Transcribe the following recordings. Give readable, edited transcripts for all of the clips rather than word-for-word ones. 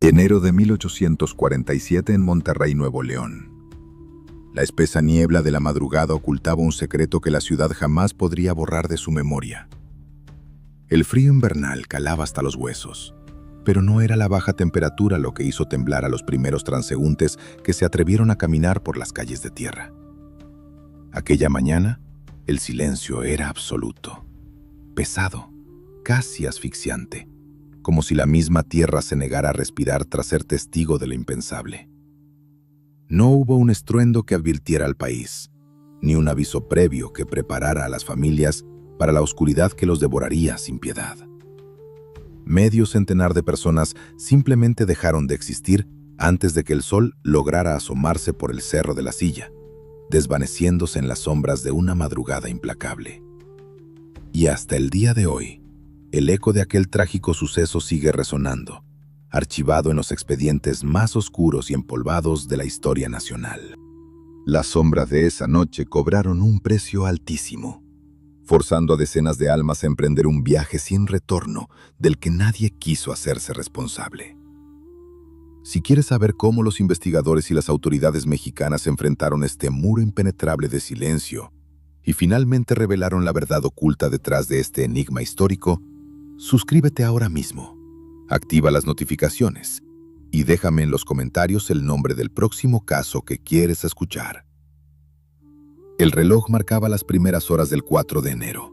Enero de 1847 en Monterrey, Nuevo León. La espesa niebla de la madrugada ocultaba un secreto que la ciudad jamás podría borrar de su memoria. El frío invernal calaba hasta los huesos, pero no era la baja temperatura lo que hizo temblar a los primeros transeúntes que se atrevieron a caminar por las calles de tierra. Aquella mañana, el silencio era absoluto, pesado, casi asfixiante, como si la misma tierra se negara a respirar tras ser testigo de lo impensable. No hubo un estruendo que advirtiera al país, ni un aviso previo que preparara a las familias para la oscuridad que los devoraría sin piedad. Medio centenar de personas simplemente dejaron de existir antes de que el sol lograra asomarse por el cerro de la Silla, desvaneciéndose en las sombras de una madrugada implacable. Y hasta el día de hoy, el eco de aquel trágico suceso sigue resonando, archivado en los expedientes más oscuros y empolvados de la historia nacional. Las sombras de esa noche cobraron un precio altísimo, forzando a decenas de almas a emprender un viaje sin retorno del que nadie quiso hacerse responsable. Si quieres saber cómo los investigadores y las autoridades mexicanas enfrentaron este muro impenetrable de silencio y finalmente revelaron la verdad oculta detrás de este enigma histórico, suscríbete ahora mismo, activa las notificaciones y déjame en los comentarios el nombre del próximo caso que quieres escuchar. El reloj marcaba las primeras horas del 4 de enero.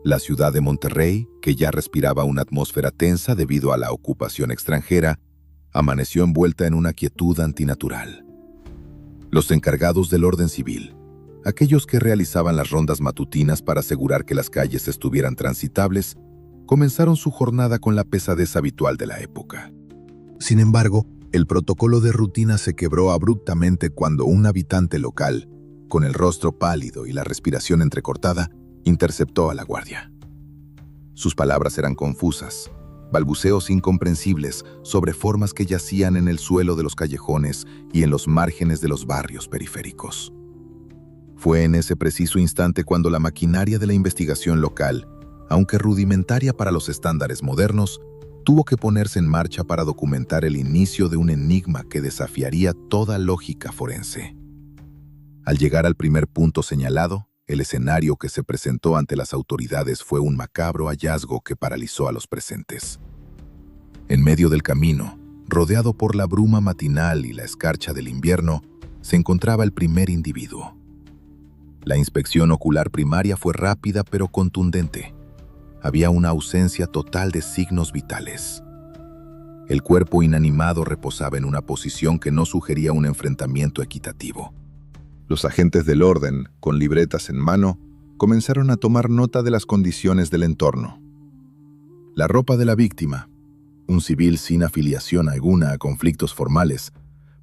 La ciudad de Monterrey, que ya respiraba una atmósfera tensa debido a la ocupación extranjera, amaneció envuelta en una quietud antinatural. Los encargados del orden civil, aquellos que realizaban las rondas matutinas para asegurar que las calles estuvieran transitables, comenzaron su jornada con la pesadez habitual de la época. Sin embargo, el protocolo de rutina se quebró abruptamente cuando un habitante local, con el rostro pálido y la respiración entrecortada, interceptó a la guardia. Sus palabras eran confusas, balbuceos incomprensibles sobre formas que yacían en el suelo de los callejones y en los márgenes de los barrios periféricos. Fue en ese preciso instante cuando la maquinaria de la investigación local, aunque rudimentaria para los estándares modernos, tuvo que ponerse en marcha para documentar el inicio de un enigma que desafiaría toda lógica forense. Al llegar al primer punto señalado, el escenario que se presentó ante las autoridades fue un macabro hallazgo que paralizó a los presentes. En medio del camino, rodeado por la bruma matinal y la escarcha del invierno, se encontraba el primer individuo. La inspección ocular primaria fue rápida pero contundente. Había una ausencia total de signos vitales. El cuerpo inanimado reposaba en una posición que no sugería un enfrentamiento equitativo. Los agentes del orden, con libretas en mano, comenzaron a tomar nota de las condiciones del entorno. La ropa de la víctima, un civil sin afiliación alguna a conflictos formales,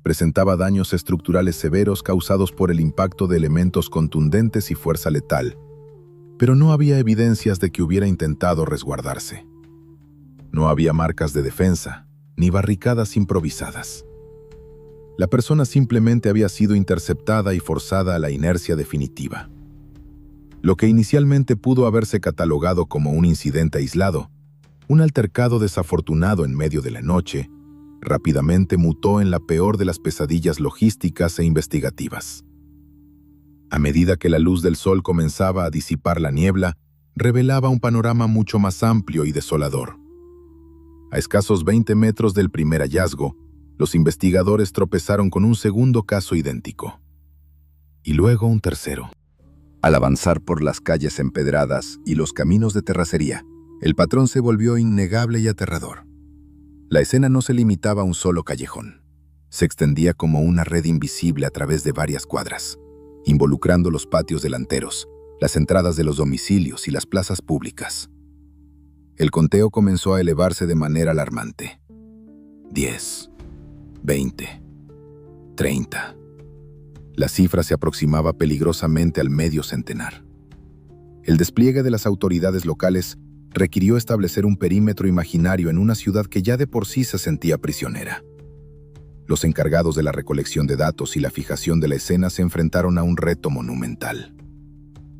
presentaba daños estructurales severos causados por el impacto de elementos contundentes y fuerza letal, pero no había evidencias de que hubiera intentado resguardarse. No había marcas de defensa, ni barricadas improvisadas. La persona simplemente había sido interceptada y forzada a la inercia definitiva. Lo que inicialmente pudo haberse catalogado como un incidente aislado, un altercado desafortunado en medio de la noche, rápidamente mutó en la peor de las pesadillas logísticas e investigativas. A medida que la luz del sol comenzaba a disipar la niebla, revelaba un panorama mucho más amplio y desolador. A escasos 20 metros del primer hallazgo, los investigadores tropezaron con un segundo caso idéntico. Y luego un tercero. Al avanzar por las calles empedradas y los caminos de terracería, el patrón se volvió innegable y aterrador. La escena no se limitaba a un solo callejón. Se extendía como una red invisible a través de varias cuadras, involucrando los patios delanteros, las entradas de los domicilios y las plazas públicas. El conteo comenzó a elevarse de manera alarmante. 10, 20, 30. La cifra se aproximaba peligrosamente al medio centenar. El despliegue de las autoridades locales requirió establecer un perímetro imaginario en una ciudad que ya de por sí se sentía prisionera. Los encargados de la recolección de datos y la fijación de la escena se enfrentaron a un reto monumental.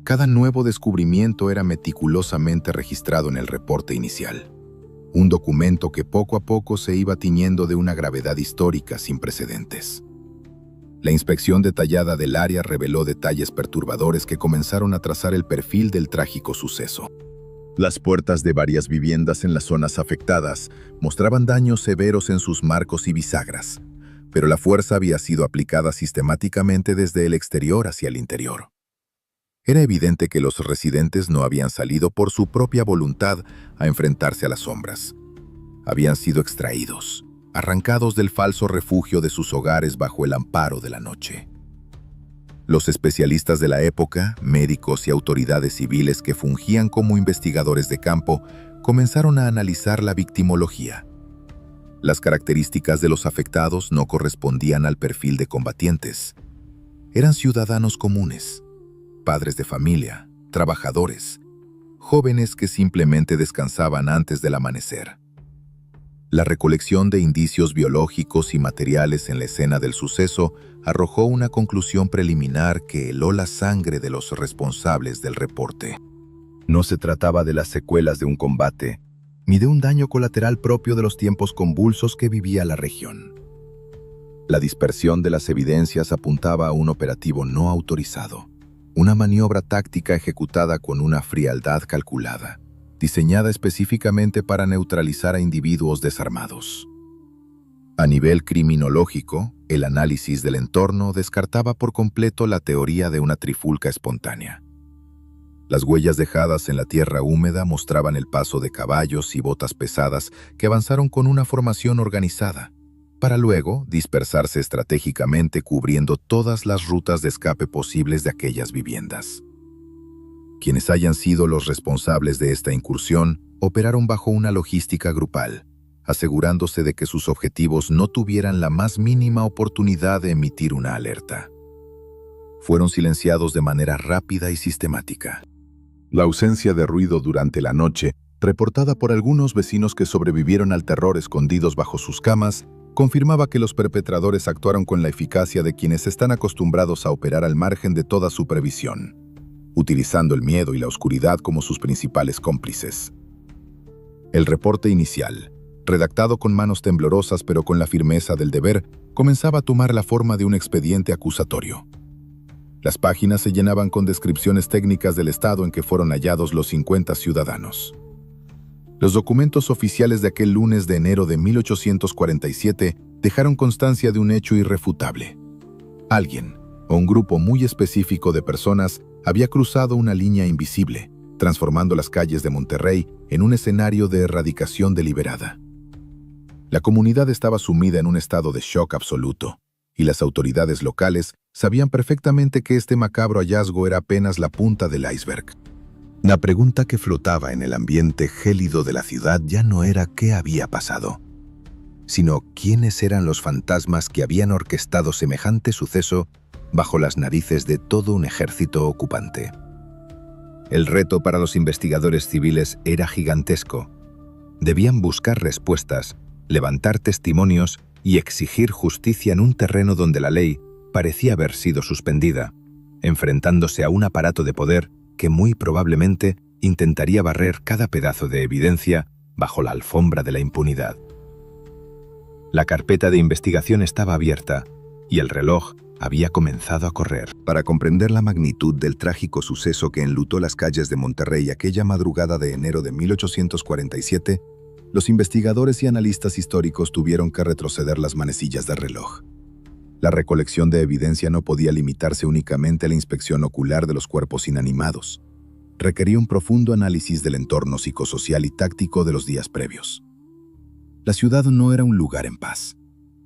Cada nuevo descubrimiento era meticulosamente registrado en el reporte inicial. un documento que poco a poco se iba tiñendo de una gravedad histórica sin precedentes. La inspección detallada del área reveló detalles perturbadores que comenzaron a trazar el perfil del trágico suceso. Las puertas de varias viviendas en las zonas afectadas mostraban daños severos en sus marcos y bisagras, pero la fuerza había sido aplicada sistemáticamente desde el exterior hacia el interior. Era evidente que los residentes no habían salido por su propia voluntad a enfrentarse a las sombras. Habían sido extraídos, arrancados del falso refugio de sus hogares bajo el amparo de la noche. Los especialistas de la época, médicos y autoridades civiles que fungían como investigadores de campo, comenzaron a analizar la victimología. Las características de los afectados no correspondían al perfil de combatientes. Eran ciudadanos comunes, padres de familia, trabajadores, jóvenes que simplemente descansaban antes del amanecer. La recolección de indicios biológicos y materiales en la escena del suceso arrojó una conclusión preliminar que heló la sangre de los responsables del reporte. No se trataba de las secuelas de un combate, ni de un daño colateral propio de los tiempos convulsos que vivía la región. La dispersión de las evidencias apuntaba a un operativo no autorizado, una maniobra táctica ejecutada con una frialdad calculada, diseñada específicamente para neutralizar a individuos desarmados. A nivel criminológico, el análisis del entorno descartaba por completo la teoría de una trifulca espontánea. Las huellas dejadas en la tierra húmeda mostraban el paso de caballos y botas pesadas que avanzaron con una formación organizada, para luego dispersarse estratégicamente cubriendo todas las rutas de escape posibles de aquellas viviendas. Quienes hayan sido los responsables de esta incursión operaron bajo una logística grupal, asegurándose de que sus objetivos no tuvieran la más mínima oportunidad de emitir una alerta. Fueron silenciados de manera rápida y sistemática. La ausencia de ruido durante la noche, reportada por algunos vecinos que sobrevivieron al terror escondidos bajo sus camas, confirmaba que los perpetradores actuaron con la eficacia de quienes están acostumbrados a operar al margen de toda supervisión, utilizando el miedo y la oscuridad como sus principales cómplices. El reporte inicial, redactado con manos temblorosas pero con la firmeza del deber, comenzaba a tomar la forma de un expediente acusatorio. Las páginas se llenaban con descripciones técnicas del estado en que fueron hallados los 50 ciudadanos. Los documentos oficiales de aquel lunes de enero de 1847 dejaron constancia de un hecho irrefutable. Alguien, o un grupo muy específico de personas, había cruzado una línea invisible, transformando las calles de Monterrey en un escenario de erradicación deliberada. La comunidad estaba sumida en un estado de shock absoluto, y las autoridades locales sabían perfectamente que este macabro hallazgo era apenas la punta del iceberg. La pregunta que flotaba en el ambiente gélido de la ciudad ya no era qué había pasado, sino quiénes eran los fantasmas que habían orquestado semejante suceso bajo las narices de todo un ejército ocupante. El reto para los investigadores civiles era gigantesco. Debían buscar respuestas, levantar testimonios y exigir justicia en un terreno donde la ley parecía haber sido suspendida, enfrentándose a un aparato de poder que muy probablemente intentaría barrer cada pedazo de evidencia bajo la alfombra de la impunidad. La carpeta de investigación estaba abierta y el reloj había comenzado a correr. Para comprender la magnitud del trágico suceso que enlutó las calles de Monterrey aquella madrugada de enero de 1847, los investigadores y analistas históricos tuvieron que retroceder las manecillas del reloj. La recolección de evidencia no podía limitarse únicamente a la inspección ocular de los cuerpos inanimados. Requería un profundo análisis del entorno psicosocial y táctico de los días previos. La ciudad no era un lugar en paz.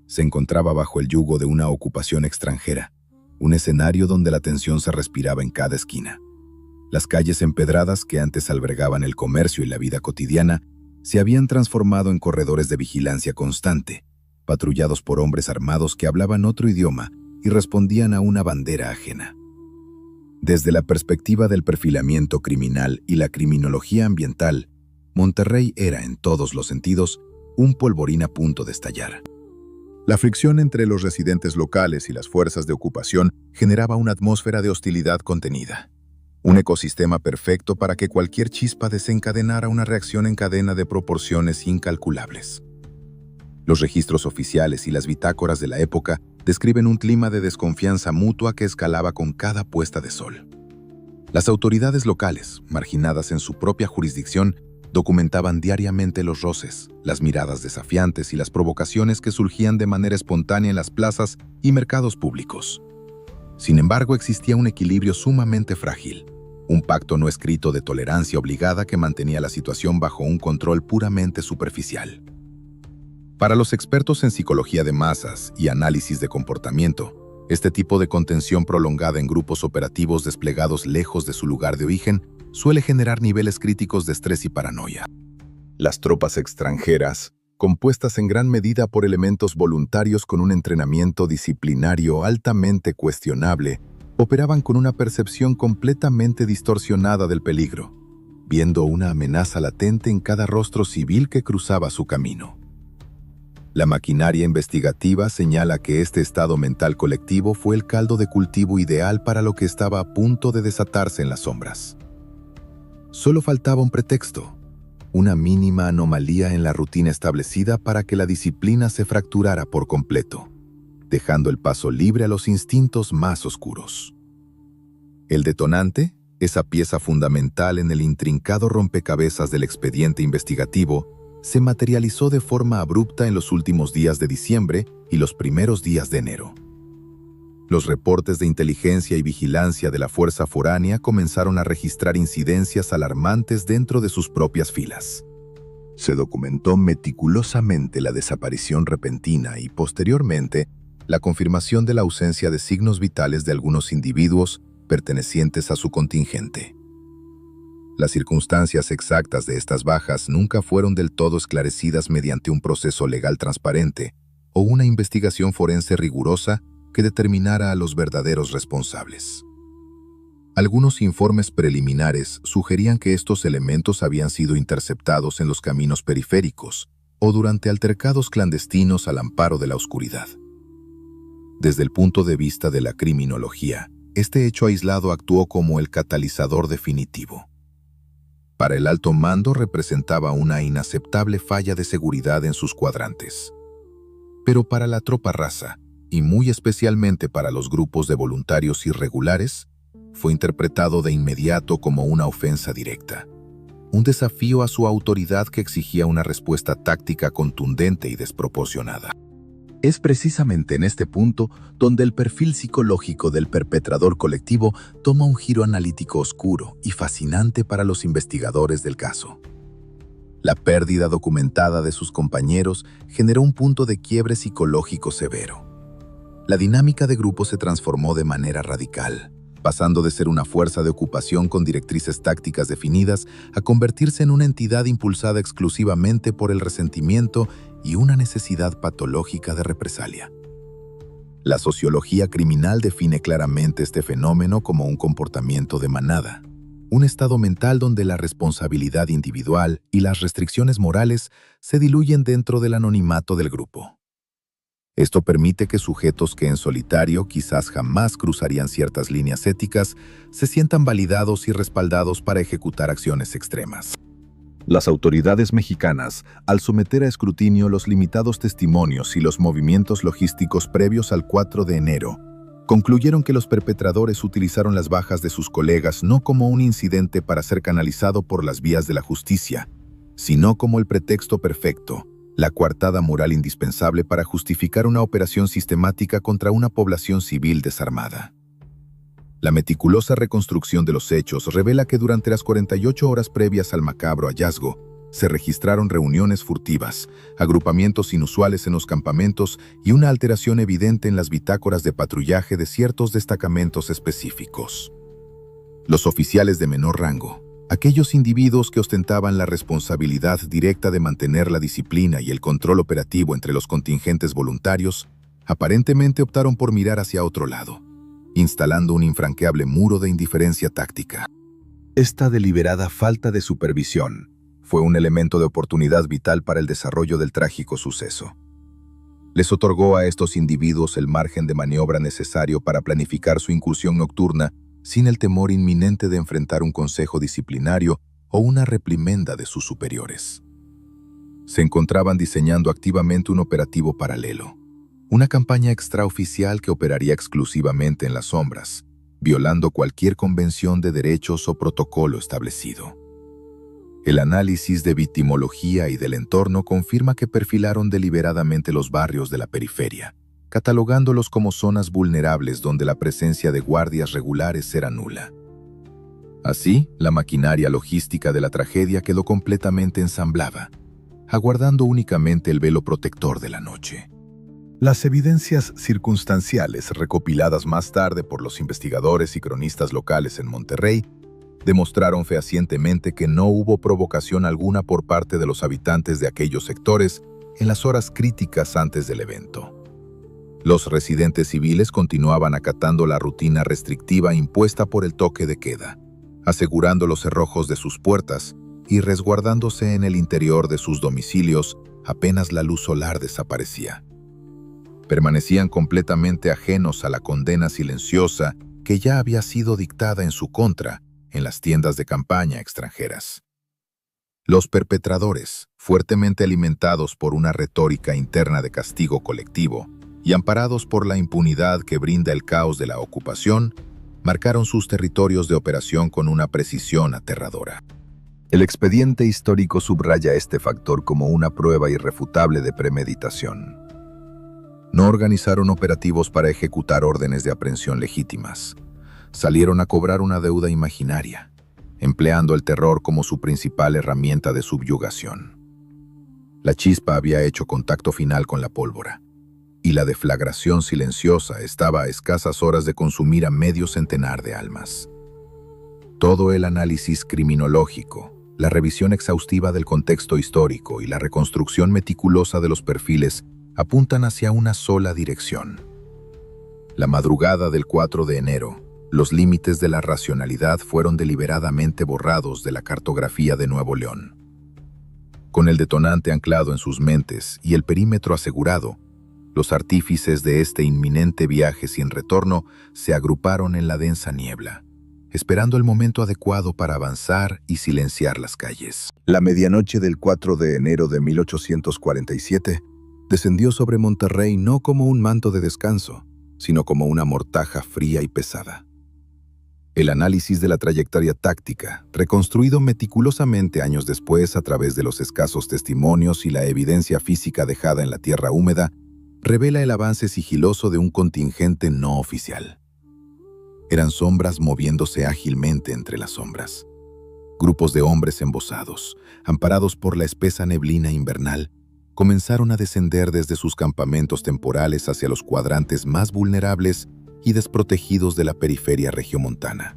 Se encontraba bajo el yugo de una ocupación extranjera, un escenario donde la tensión se respiraba en cada esquina. Las calles empedradas que antes albergaban el comercio y la vida cotidiana se habían transformado en corredores de vigilancia constante, patrullados por hombres armados que hablaban otro idioma y respondían a una bandera ajena. Desde la perspectiva del perfilamiento criminal y la criminología ambiental, Monterrey era, en todos los sentidos, un polvorín a punto de estallar. La fricción entre los residentes locales y las fuerzas de ocupación generaba una atmósfera de hostilidad contenida. Un ecosistema perfecto para que cualquier chispa desencadenara una reacción en cadena de proporciones incalculables. Los registros oficiales y las bitácoras de la época describen un clima de desconfianza mutua que escalaba con cada puesta de sol. Las autoridades locales, marginadas en su propia jurisdicción, documentaban diariamente los roces, las miradas desafiantes y las provocaciones que surgían de manera espontánea en las plazas y mercados públicos. Sin embargo, existía un equilibrio sumamente frágil, un pacto no escrito de tolerancia obligada que mantenía la situación bajo un control puramente superficial. Para los expertos en psicología de masas y análisis de comportamiento, este tipo de contención prolongada en grupos operativos desplegados lejos de su lugar de origen suele generar niveles críticos de estrés y paranoia. Las tropas extranjeras, compuestas en gran medida por elementos voluntarios con un entrenamiento disciplinario altamente cuestionable, operaban con una percepción completamente distorsionada del peligro, viendo una amenaza latente en cada rostro civil que cruzaba su camino. La maquinaria investigativa señala que este estado mental colectivo fue el caldo de cultivo ideal para lo que estaba a punto de desatarse en las sombras. Solo faltaba un pretexto, una mínima anomalía en la rutina establecida para que la disciplina se fracturara por completo, dejando el paso libre a los instintos más oscuros. El detonante, esa pieza fundamental en el intrincado rompecabezas del expediente investigativo, se materializó de forma abrupta en los últimos días de diciembre y los primeros días de enero. Los reportes de inteligencia y vigilancia de la Fuerza Foránea comenzaron a registrar incidencias alarmantes dentro de sus propias filas. Se documentó meticulosamente la desaparición repentina y, posteriormente, la confirmación de la ausencia de signos vitales de algunos individuos pertenecientes a su contingente. Las circunstancias exactas de estas bajas nunca fueron del todo esclarecidas mediante un proceso legal transparente o una investigación forense rigurosa que determinara a los verdaderos responsables. Algunos informes preliminares sugerían que estos elementos habían sido interceptados en los caminos periféricos o durante altercados clandestinos al amparo de la oscuridad. Desde el punto de vista de la criminología, este hecho aislado actuó como el catalizador definitivo. Para el alto mando representaba una inaceptable falla de seguridad en sus cuadrantes. Pero para la tropa raza, y muy especialmente para los grupos de voluntarios irregulares, fue interpretado de inmediato como una ofensa directa, un desafío a su autoridad que exigía una respuesta táctica contundente y desproporcionada. Es precisamente en este punto donde el perfil psicológico del perpetrador colectivo toma un giro analítico oscuro y fascinante para los investigadores del caso. La pérdida documentada de sus compañeros generó un punto de quiebre psicológico severo. La dinámica de grupo se transformó de manera radical, pasando de ser una fuerza de ocupación con directrices tácticas definidas a convertirse en una entidad impulsada exclusivamente por el resentimiento y una necesidad patológica de represalia. La sociología criminal define claramente este fenómeno como un comportamiento de manada, un estado mental donde la responsabilidad individual y las restricciones morales se diluyen dentro del anonimato del grupo. Esto permite que sujetos que en solitario quizás jamás cruzarían ciertas líneas éticas se sientan validados y respaldados para ejecutar acciones extremas. Las autoridades mexicanas, al someter a escrutinio los limitados testimonios y los movimientos logísticos previos al 4 de enero, concluyeron que los perpetradores utilizaron las bajas de sus colegas no como un incidente para ser canalizado por las vías de la justicia, sino como el pretexto perfecto, la coartada moral indispensable para justificar una operación sistemática contra una población civil desarmada. La meticulosa reconstrucción de los hechos revela que durante las 48 horas previas al macabro hallazgo, se registraron reuniones furtivas, agrupamientos inusuales en los campamentos y una alteración evidente en las bitácoras de patrullaje de ciertos destacamentos específicos. Los oficiales de menor rango, aquellos individuos que ostentaban la responsabilidad directa de mantener la disciplina y el control operativo entre los contingentes voluntarios, aparentemente optaron por mirar hacia otro lado, instalando un infranqueable muro de indiferencia táctica. Esta deliberada falta de supervisión fue un elemento de oportunidad vital para el desarrollo del trágico suceso. Les otorgó a estos individuos el margen de maniobra necesario para planificar su incursión nocturna sin el temor inminente de enfrentar un consejo disciplinario o una reprimenda de sus superiores. Se encontraban diseñando activamente un operativo paralelo, una campaña extraoficial que operaría exclusivamente en las sombras, violando cualquier convención de derechos o protocolo establecido. El análisis de victimología y del entorno confirma que perfilaron deliberadamente los barrios de la periferia, catalogándolos como zonas vulnerables donde la presencia de guardias regulares era nula. Así, la maquinaria logística de la tragedia quedó completamente ensamblada, aguardando únicamente el velo protector de la noche. Las evidencias circunstanciales recopiladas más tarde por los investigadores y cronistas locales en Monterrey demostraron fehacientemente que no hubo provocación alguna por parte de los habitantes de aquellos sectores en las horas críticas antes del evento. Los residentes civiles continuaban acatando la rutina restrictiva impuesta por el toque de queda, asegurando los cerrojos de sus puertas y resguardándose en el interior de sus domicilios apenas la luz solar desaparecía. Permanecían completamente ajenos a la condena silenciosa que ya había sido dictada en su contra en las tiendas de campaña extranjeras. Los perpetradores, fuertemente alimentados por una retórica interna de castigo colectivo y amparados por la impunidad que brinda el caos de la ocupación, marcaron sus territorios de operación con una precisión aterradora. El expediente histórico subraya este factor como una prueba irrefutable de premeditación. No organizaron operativos para ejecutar órdenes de aprehensión legítimas. Salieron a cobrar una deuda imaginaria, empleando el terror como su principal herramienta de subyugación. La chispa había hecho contacto final con la pólvora, y la deflagración silenciosa estaba a escasas horas de consumir a medio centenar de almas. Todo el análisis criminológico, la revisión exhaustiva del contexto histórico y la reconstrucción meticulosa de los perfiles apuntan hacia una sola dirección. La madrugada del 4 de enero, los límites de la racionalidad fueron deliberadamente borrados de la cartografía de Nuevo León. Con el detonante anclado en sus mentes y el perímetro asegurado, los artífices de este inminente viaje sin retorno se agruparon en la densa niebla, esperando el momento adecuado para avanzar y silenciar las calles. La medianoche del 4 de enero de 1847 descendió sobre Monterrey no como un manto de descanso, sino como una mortaja fría y pesada. El análisis de la trayectoria táctica, reconstruido meticulosamente años después a través de los escasos testimonios y la evidencia física dejada en la tierra húmeda, revela el avance sigiloso de un contingente no oficial. Eran sombras moviéndose ágilmente entre las sombras. Grupos de hombres embosados, amparados por la espesa neblina invernal, comenzaron a descender desde sus campamentos temporales hacia los cuadrantes más vulnerables y desprotegidos de la periferia regiomontana.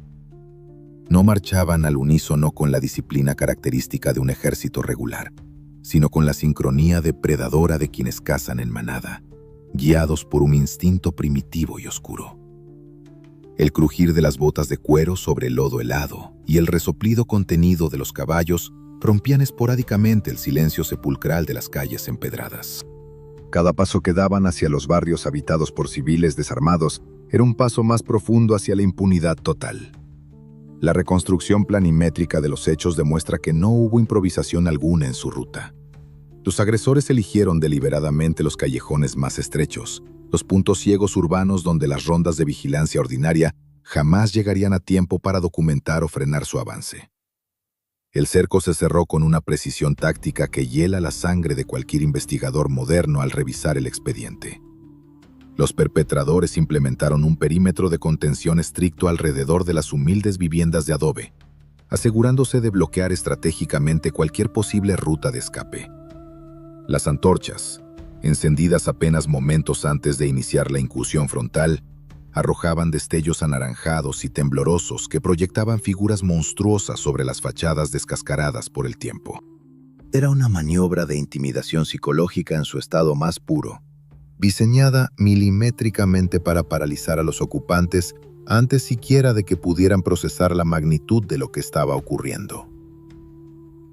No marchaban al unísono con la disciplina característica de un ejército regular, sino con la sincronía depredadora de quienes cazan en manada, guiados por un instinto primitivo y oscuro. El crujir de las botas de cuero sobre el lodo helado y el resoplido contenido de los caballos rompían esporádicamente el silencio sepulcral de las calles empedradas. Cada paso que daban hacia los barrios habitados por civiles desarmados era un paso más profundo hacia la impunidad total. La reconstrucción planimétrica de los hechos demuestra que no hubo improvisación alguna en su ruta. Los agresores eligieron deliberadamente los callejones más estrechos, los puntos ciegos urbanos donde las rondas de vigilancia ordinaria jamás llegarían a tiempo para documentar o frenar su avance. El cerco se cerró con una precisión táctica que hiela la sangre de cualquier investigador moderno al revisar el expediente. Los perpetradores implementaron un perímetro de contención estricto alrededor de las humildes viviendas de adobe, asegurándose de bloquear estratégicamente cualquier posible ruta de escape. Las antorchas, encendidas apenas momentos antes de iniciar la incursión frontal, arrojaban destellos anaranjados y temblorosos que proyectaban figuras monstruosas sobre las fachadas descascaradas por el tiempo. Era una maniobra de intimidación psicológica en su estado más puro, diseñada milimétricamente para paralizar a los ocupantes antes siquiera de que pudieran procesar la magnitud de lo que estaba ocurriendo.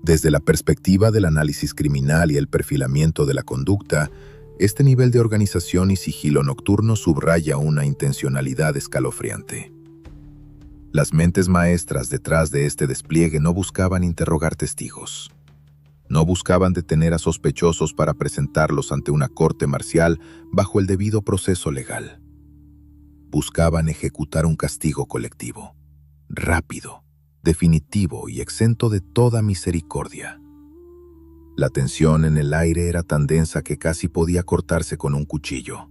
Desde la perspectiva del análisis criminal y el perfilamiento de la conducta, este nivel de organización y sigilo nocturno subraya una intencionalidad escalofriante. Las mentes maestras detrás de este despliegue no buscaban interrogar testigos. No buscaban detener a sospechosos para presentarlos ante una corte marcial bajo el debido proceso legal. Buscaban ejecutar un castigo colectivo, rápido, definitivo y exento de toda misericordia. La tensión en el aire era tan densa que casi podía cortarse con un cuchillo.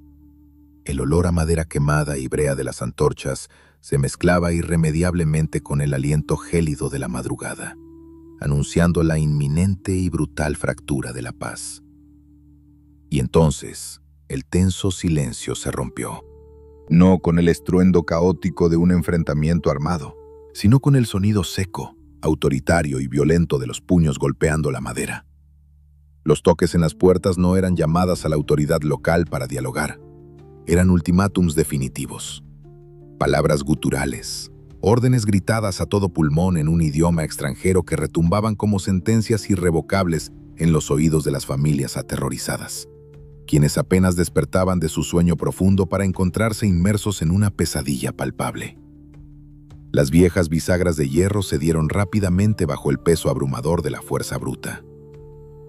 El olor a madera quemada y brea de las antorchas se mezclaba irremediablemente con el aliento gélido de la madrugada, anunciando la inminente y brutal fractura de la paz. Y entonces, el tenso silencio se rompió. No con el estruendo caótico de un enfrentamiento armado, sino con el sonido seco, autoritario y violento de los puños golpeando la madera. Los toques en las puertas no eran llamadas a la autoridad local para dialogar. Eran ultimátums definitivos. Palabras guturales, órdenes gritadas a todo pulmón en un idioma extranjero que retumbaban como sentencias irrevocables en los oídos de las familias aterrorizadas, quienes apenas despertaban de su sueño profundo para encontrarse inmersos en una pesadilla palpable. Las viejas bisagras de hierro cedieron rápidamente bajo el peso abrumador de la fuerza bruta.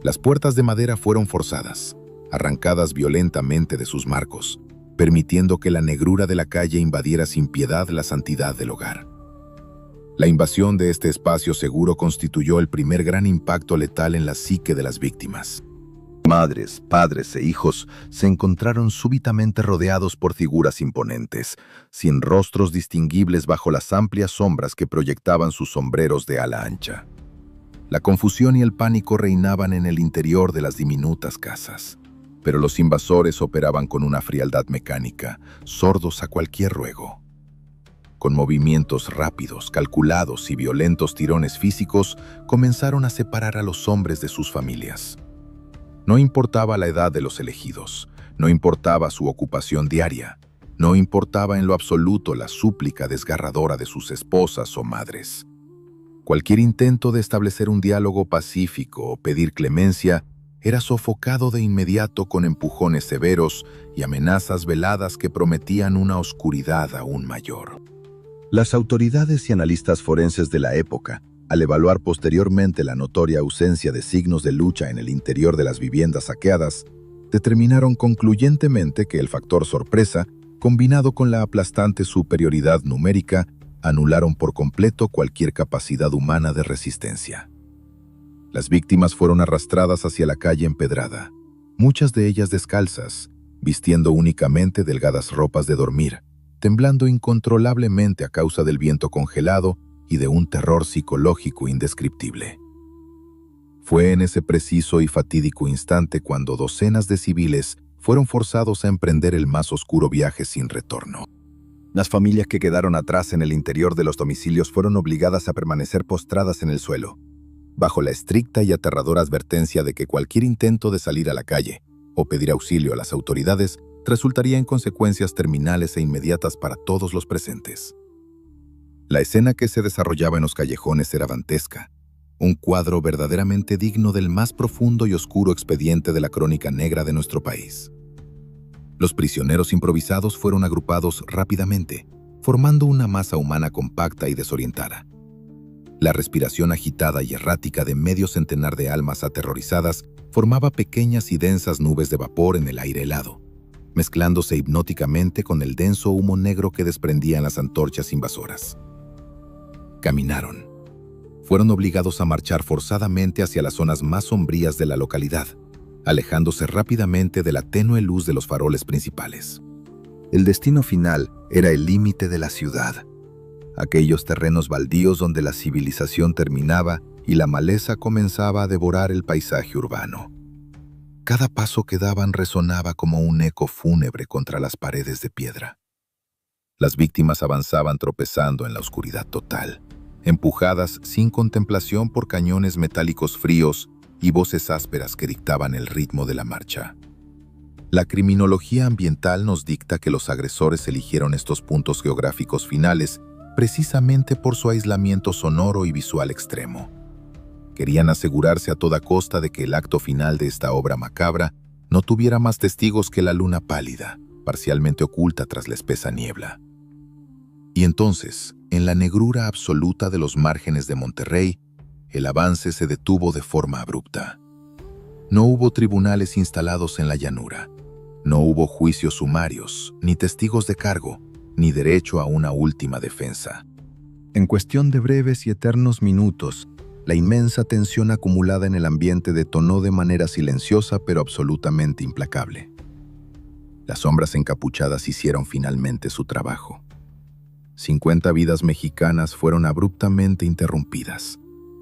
Las puertas de madera fueron forzadas, arrancadas violentamente de sus marcos, permitiendo que la negrura de la calle invadiera sin piedad la santidad del hogar. La invasión de este espacio seguro constituyó el primer gran impacto letal en la psique de las víctimas. Madres, padres e hijos se encontraron súbitamente rodeados por figuras imponentes, sin rostros distinguibles bajo las amplias sombras que proyectaban sus sombreros de ala ancha. La confusión y el pánico reinaban en el interior de las diminutas casas, pero los invasores operaban con una frialdad mecánica, sordos a cualquier ruego. Con movimientos rápidos, calculados y violentos tirones físicos, comenzaron a separar a los hombres de sus familias. No importaba la edad de los elegidos, no importaba su ocupación diaria, no importaba en lo absoluto la súplica desgarradora de sus esposas o madres. Cualquier intento de establecer un diálogo pacífico o pedir clemencia era sofocado de inmediato con empujones severos y amenazas veladas que prometían una oscuridad aún mayor. Las autoridades y analistas forenses de la época, al evaluar posteriormente la notoria ausencia de signos de lucha en el interior de las viviendas saqueadas, determinaron concluyentemente que el factor sorpresa, combinado con la aplastante superioridad numérica, anularon por completo cualquier capacidad humana de resistencia. Las víctimas fueron arrastradas hacia la calle empedrada, muchas de ellas descalzas, vistiendo únicamente delgadas ropas de dormir, temblando incontrolablemente a causa del viento congelado y de un terror psicológico indescriptible. Fue en ese preciso y fatídico instante cuando docenas de civiles fueron forzados a emprender el más oscuro viaje sin retorno. Las familias que quedaron atrás en el interior de los domicilios fueron obligadas a permanecer postradas en el suelo, bajo la estricta y aterradora advertencia de que cualquier intento de salir a la calle o pedir auxilio a las autoridades resultaría en consecuencias terminales e inmediatas para todos los presentes. La escena que se desarrollaba en los callejones era dantesca, un cuadro verdaderamente digno del más profundo y oscuro expediente de la crónica negra de nuestro país. Los prisioneros improvisados fueron agrupados rápidamente, formando una masa humana compacta y desorientada. La respiración agitada y errática de medio centenar de almas aterrorizadas formaba pequeñas y densas nubes de vapor en el aire helado, mezclándose hipnóticamente con el denso humo negro que desprendían las antorchas invasoras. Caminaron. Fueron obligados a marchar forzadamente hacia las zonas más sombrías de la localidad, alejándose rápidamente de la tenue luz de los faroles principales. El destino final era el límite de la ciudad, aquellos terrenos baldíos donde la civilización terminaba y la maleza comenzaba a devorar el paisaje urbano. Cada paso que daban resonaba como un eco fúnebre contra las paredes de piedra. Las víctimas avanzaban tropezando en la oscuridad total, empujadas sin contemplación por cañones metálicos fríos y voces ásperas que dictaban el ritmo de la marcha. La criminología ambiental nos dicta que los agresores eligieron estos puntos geográficos finales precisamente por su aislamiento sonoro y visual extremo. Querían asegurarse a toda costa de que el acto final de esta obra macabra no tuviera más testigos que la luna pálida, parcialmente oculta tras la espesa niebla. Y entonces, en la negrura absoluta de los márgenes de Monterrey, el avance se detuvo de forma abrupta. No hubo tribunales instalados en la llanura. No hubo juicios sumarios, ni testigos de cargo, ni derecho a una última defensa. En cuestión de breves y eternos minutos, la inmensa tensión acumulada en el ambiente detonó de manera silenciosa pero absolutamente implacable. Las sombras encapuchadas hicieron finalmente su trabajo. 50 vidas mexicanas fueron abruptamente interrumpidas,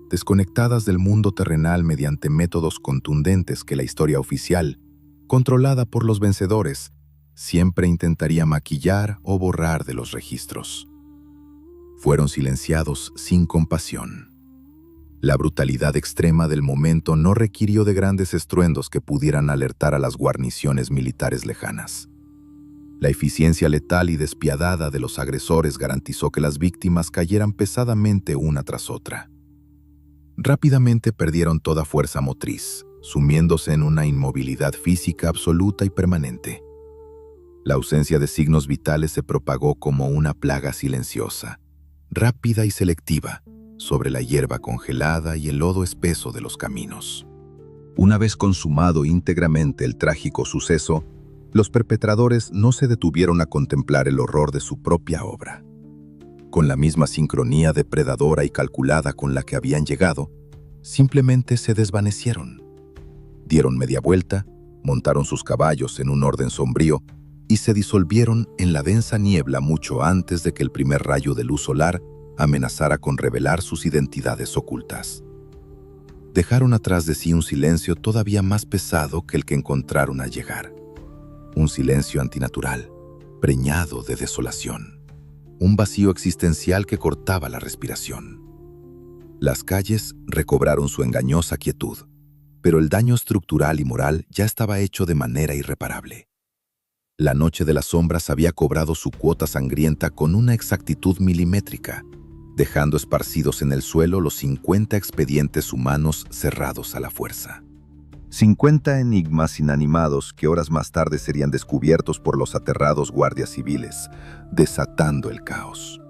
desconectadas del mundo terrenal mediante métodos contundentes que la historia oficial, controlada por los vencedores, siempre intentaría maquillar o borrar de los registros. Fueron silenciados sin compasión. La brutalidad extrema del momento no requirió de grandes estruendos que pudieran alertar a las guarniciones militares lejanas. La eficiencia letal y despiadada de los agresores garantizó que las víctimas cayeran pesadamente una tras otra. Rápidamente perdieron toda fuerza motriz, sumiéndose en una inmovilidad física absoluta y permanente. La ausencia de signos vitales se propagó como una plaga silenciosa, rápida y selectiva, sobre la hierba congelada y el lodo espeso de los caminos. Una vez consumado íntegramente el trágico suceso, los perpetradores no se detuvieron a contemplar el horror de su propia obra. Con la misma sincronía depredadora y calculada con la que habían llegado, simplemente se desvanecieron. Dieron media vuelta, montaron sus caballos en un orden sombrío y se disolvieron en la densa niebla mucho antes de que el primer rayo de luz solar amenazara con revelar sus identidades ocultas. Dejaron atrás de sí un silencio todavía más pesado que el que encontraron al llegar. Un silencio antinatural, preñado de desolación. Un vacío existencial que cortaba la respiración. Las calles recobraron su engañosa quietud, pero el daño estructural y moral ya estaba hecho de manera irreparable. La noche de las sombras había cobrado su cuota sangrienta con una exactitud milimétrica, dejando esparcidos en el suelo los 50 expedientes humanos cerrados a la fuerza. 50 enigmas inanimados que horas más tarde serían descubiertos por los aterrados guardias civiles, desatando el caos.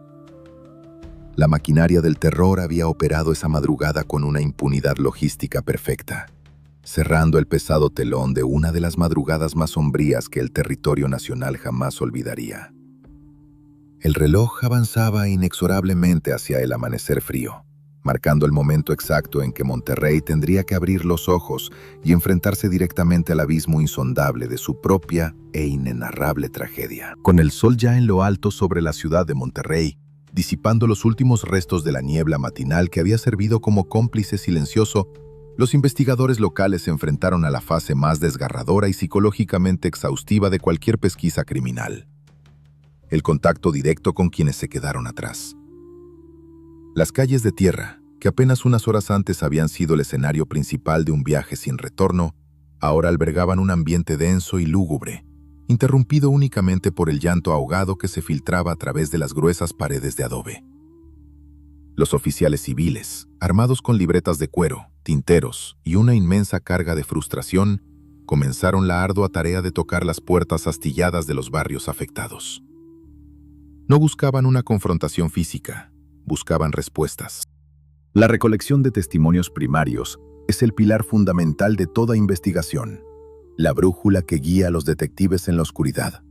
La maquinaria del terror había operado esa madrugada con una impunidad logística perfecta, cerrando el pesado telón de una de las madrugadas más sombrías que el territorio nacional jamás olvidaría. El reloj avanzaba inexorablemente hacia el amanecer frío, marcando el momento exacto en que Monterrey tendría que abrir los ojos y enfrentarse directamente al abismo insondable de su propia e inenarrable tragedia. Con el sol ya en lo alto sobre la ciudad de Monterrey, disipando los últimos restos de la niebla matinal que había servido como cómplice silencioso, los investigadores locales se enfrentaron a la fase más desgarradora y psicológicamente exhaustiva de cualquier pesquisa criminal: el contacto directo con quienes se quedaron atrás. Las calles de tierra, que apenas unas horas antes habían sido el escenario principal de un viaje sin retorno, ahora albergaban un ambiente denso y lúgubre, interrumpido únicamente por el llanto ahogado que se filtraba a través de las gruesas paredes de adobe. Los oficiales civiles, armados con libretas de cuero, tinteros y una inmensa carga de frustración, comenzaron la ardua tarea de tocar las puertas astilladas de los barrios afectados. No buscaban una confrontación física, buscaban respuestas. La recolección de testimonios primarios es el pilar fundamental de toda investigación, la brújula que guía a los detectives en la oscuridad.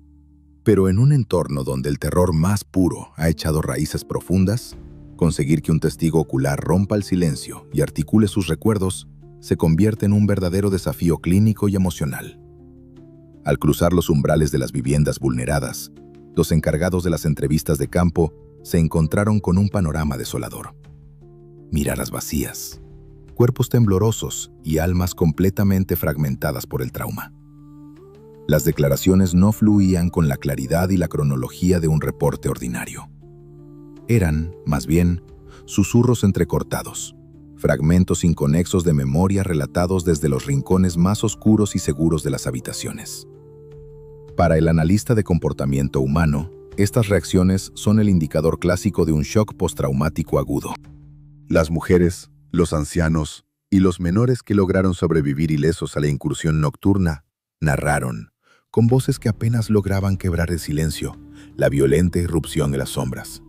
Pero en un entorno donde el terror más puro ha echado raíces profundas, conseguir que un testigo ocular rompa el silencio y articule sus recuerdos se convierte en un verdadero desafío clínico y emocional. Al cruzar los umbrales de las viviendas vulneradas, los encargados de las entrevistas de campo se encontraron con un panorama desolador. Miradas vacías, cuerpos temblorosos y almas completamente fragmentadas por el trauma. Las declaraciones no fluían con la claridad y la cronología de un reporte ordinario. Eran, más bien, susurros entrecortados, fragmentos inconexos de memoria relatados desde los rincones más oscuros y seguros de las habitaciones. Para el analista de comportamiento humano, estas reacciones son el indicador clásico de un shock postraumático agudo. Las mujeres, los ancianos y los menores que lograron sobrevivir ilesos a la incursión nocturna narraron, con voces que apenas lograban quebrar el silencio, la violenta irrupción en las sombras.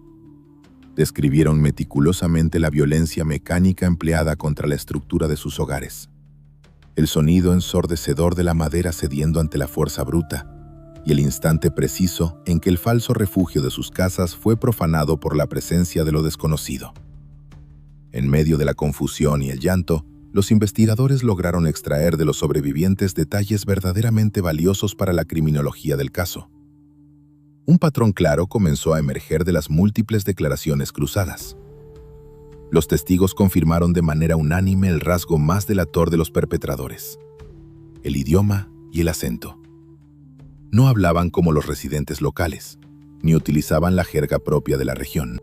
Describieron meticulosamente la violencia mecánica empleada contra la estructura de sus hogares, el sonido ensordecedor de la madera cediendo ante la fuerza bruta, y el instante preciso en que el falso refugio de sus casas fue profanado por la presencia de lo desconocido. En medio de la confusión y el llanto, los investigadores lograron extraer de los sobrevivientes detalles verdaderamente valiosos para la criminología del caso. Un patrón claro comenzó a emerger de las múltiples declaraciones cruzadas. Los testigos confirmaron de manera unánime el rasgo más delator de los perpetradores: el idioma y el acento. No hablaban como los residentes locales, ni utilizaban la jerga propia de la región.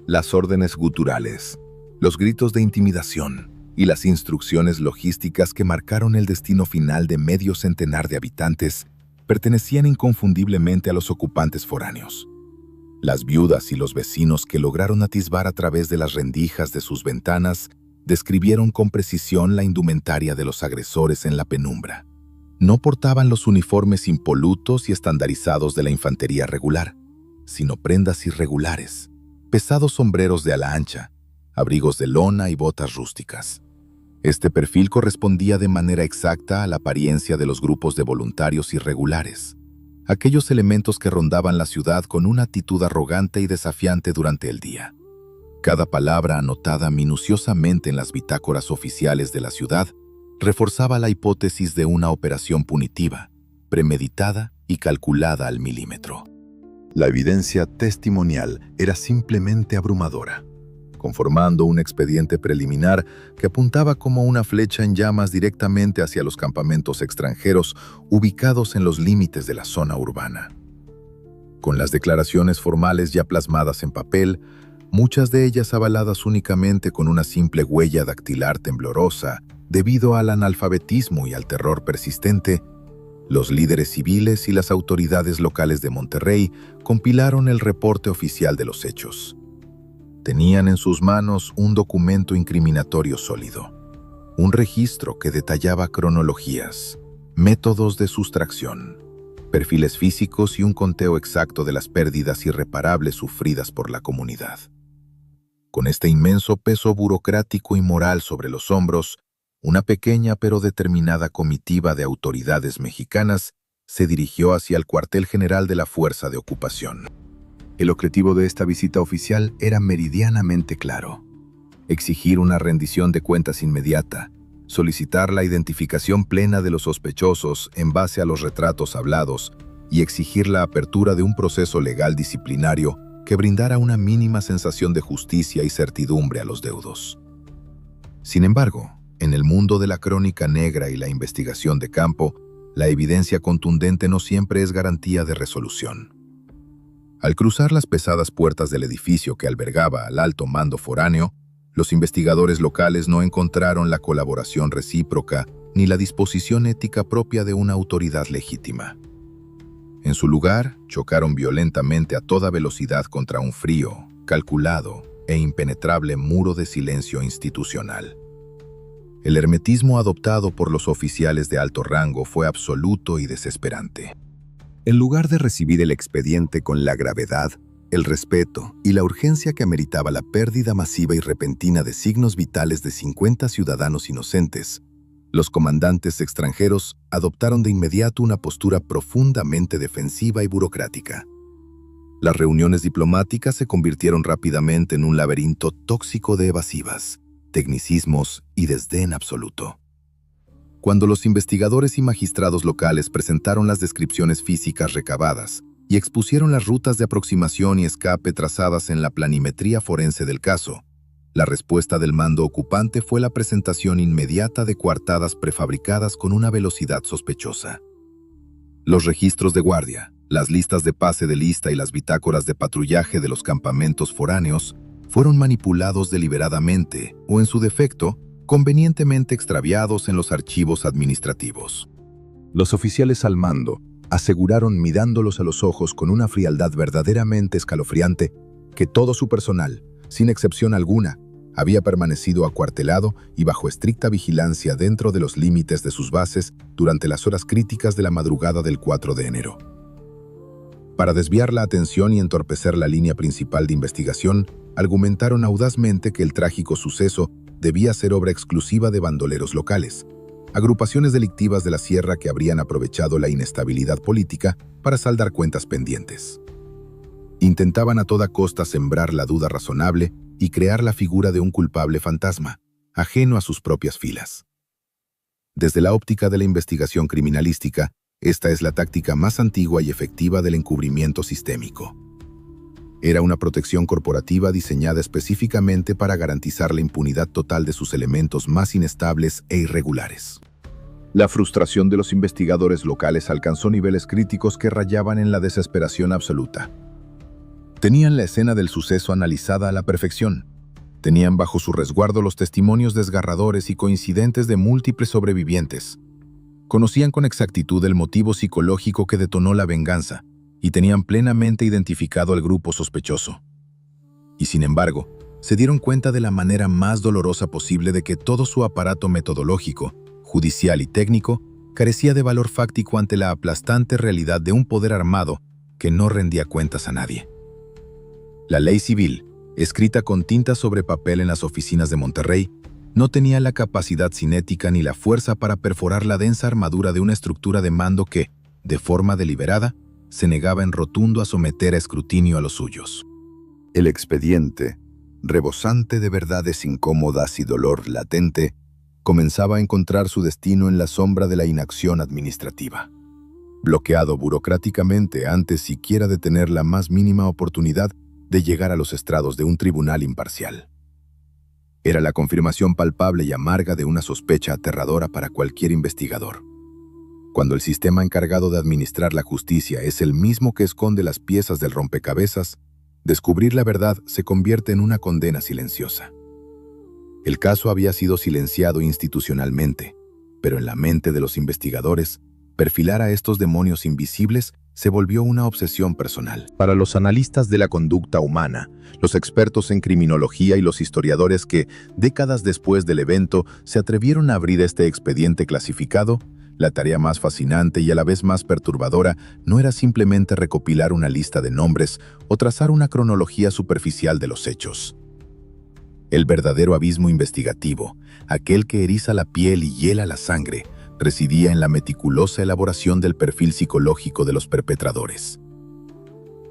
Las órdenes guturales, los gritos de intimidación y las instrucciones logísticas que marcaron el destino final de medio centenar de habitantes pertenecían inconfundiblemente a los ocupantes foráneos. Las viudas y los vecinos que lograron atisbar a través de las rendijas de sus ventanas describieron con precisión la indumentaria de los agresores en la penumbra. No portaban los uniformes impolutos y estandarizados de la infantería regular, sino prendas irregulares, pesados sombreros de ala ancha, abrigos de lona y botas rústicas. Este perfil correspondía de manera exacta a la apariencia de los grupos de voluntarios irregulares, aquellos elementos que rondaban la ciudad con una actitud arrogante y desafiante durante el día. Cada palabra anotada minuciosamente en las bitácoras oficiales de la ciudad reforzaba la hipótesis de una operación punitiva, premeditada y calculada al milímetro. La evidencia testimonial era simplemente abrumadora, conformando un expediente preliminar que apuntaba como una flecha en llamas directamente hacia los campamentos extranjeros ubicados en los límites de la zona urbana. Con las declaraciones formales ya plasmadas en papel, muchas de ellas avaladas únicamente con una simple huella dactilar temblorosa, debido al analfabetismo y al terror persistente, los líderes civiles y las autoridades locales de Monterrey compilaron el reporte oficial de los hechos. Tenían en sus manos un documento incriminatorio sólido, un registro que detallaba cronologías, métodos de sustracción, perfiles físicos y un conteo exacto de las pérdidas irreparables sufridas por la comunidad. Con este inmenso peso burocrático y moral sobre los hombros, una pequeña pero determinada comitiva de autoridades mexicanas se dirigió hacia el cuartel general de la Fuerza de Ocupación. El objetivo de esta visita oficial era meridianamente claro: exigir una rendición de cuentas inmediata, solicitar la identificación plena de los sospechosos en base a los retratos hablados y exigir la apertura de un proceso legal disciplinario que brindara una mínima sensación de justicia y certidumbre a los deudos. Sin embargo, en el mundo de la crónica negra y la investigación de campo, la evidencia contundente no siempre es garantía de resolución. Al cruzar las pesadas puertas del edificio que albergaba al alto mando foráneo, los investigadores locales no encontraron la colaboración recíproca ni la disposición ética propia de una autoridad legítima. En su lugar, chocaron violentamente a toda velocidad contra un frío, calculado e impenetrable muro de silencio institucional. El hermetismo adoptado por los oficiales de alto rango fue absoluto y desesperante. En lugar de recibir el expediente con la gravedad, el respeto y la urgencia que ameritaba la pérdida masiva y repentina de signos vitales de 50 ciudadanos inocentes, los comandantes extranjeros adoptaron de inmediato una postura profundamente defensiva y burocrática. Las reuniones diplomáticas se convirtieron rápidamente en un laberinto tóxico de evasivas, tecnicismos y desdén absoluto. Cuando los investigadores y magistrados locales presentaron las descripciones físicas recabadas y expusieron las rutas de aproximación y escape trazadas en la planimetría forense del caso, la respuesta del mando ocupante fue la presentación inmediata de coartadas prefabricadas con una velocidad sospechosa. Los registros de guardia, las listas de pase de lista y las bitácoras de patrullaje de los campamentos foráneos fueron manipulados deliberadamente o, en su defecto, convenientemente extraviados en los archivos administrativos. Los oficiales al mando aseguraron, mirándolos a los ojos con una frialdad verdaderamente escalofriante, que todo su personal, sin excepción alguna, había permanecido acuartelado y bajo estricta vigilancia dentro de los límites de sus bases durante las horas críticas de la madrugada del 4 de enero. Para desviar la atención y entorpecer la línea principal de investigación, argumentaron audazmente que el trágico suceso debía ser obra exclusiva de bandoleros locales, agrupaciones delictivas de la sierra que habrían aprovechado la inestabilidad política para saldar cuentas pendientes. Intentaban a toda costa sembrar la duda razonable y crear la figura de un culpable fantasma, ajeno a sus propias filas. Desde la óptica de la investigación criminalística, esta es la táctica más antigua y efectiva del encubrimiento sistémico. Era una protección corporativa diseñada específicamente para garantizar la impunidad total de sus elementos más inestables e irregulares. La frustración de los investigadores locales alcanzó niveles críticos que rayaban en la desesperación absoluta. Tenían la escena del suceso analizada a la perfección. Tenían bajo su resguardo los testimonios desgarradores y coincidentes de múltiples sobrevivientes. Conocían con exactitud el motivo psicológico que detonó la venganza y tenían plenamente identificado al grupo sospechoso. Y sin embargo, se dieron cuenta de la manera más dolorosa posible de que todo su aparato metodológico, judicial y técnico carecía de valor fáctico ante la aplastante realidad de un poder armado que no rendía cuentas a nadie. La ley civil, escrita con tinta sobre papel en las oficinas de Monterrey, no tenía la capacidad cinética ni la fuerza para perforar la densa armadura de una estructura de mando que, de forma deliberada, se negaba en rotundo a someter a escrutinio a los suyos. El expediente, rebosante de verdades incómodas y dolor latente, comenzaba a encontrar su destino en la sombra de la inacción administrativa. Bloqueado burocráticamente antes siquiera de tener la más mínima oportunidad de llegar a los estrados de un tribunal imparcial. Era la confirmación palpable y amarga de una sospecha aterradora para cualquier investigador. Cuando el sistema encargado de administrar la justicia es el mismo que esconde las piezas del rompecabezas, descubrir la verdad se convierte en una condena silenciosa. El caso había sido silenciado institucionalmente, pero en la mente de los investigadores, perfilar a estos demonios invisibles se volvió una obsesión personal. Para los analistas de la conducta humana, los expertos en criminología y los historiadores que, décadas después del evento, se atrevieron a abrir este expediente clasificado, la tarea más fascinante y a la vez más perturbadora no era simplemente recopilar una lista de nombres o trazar una cronología superficial de los hechos. El verdadero abismo investigativo, aquel que eriza la piel y hiela la sangre, residía en la meticulosa elaboración del perfil psicológico de los perpetradores.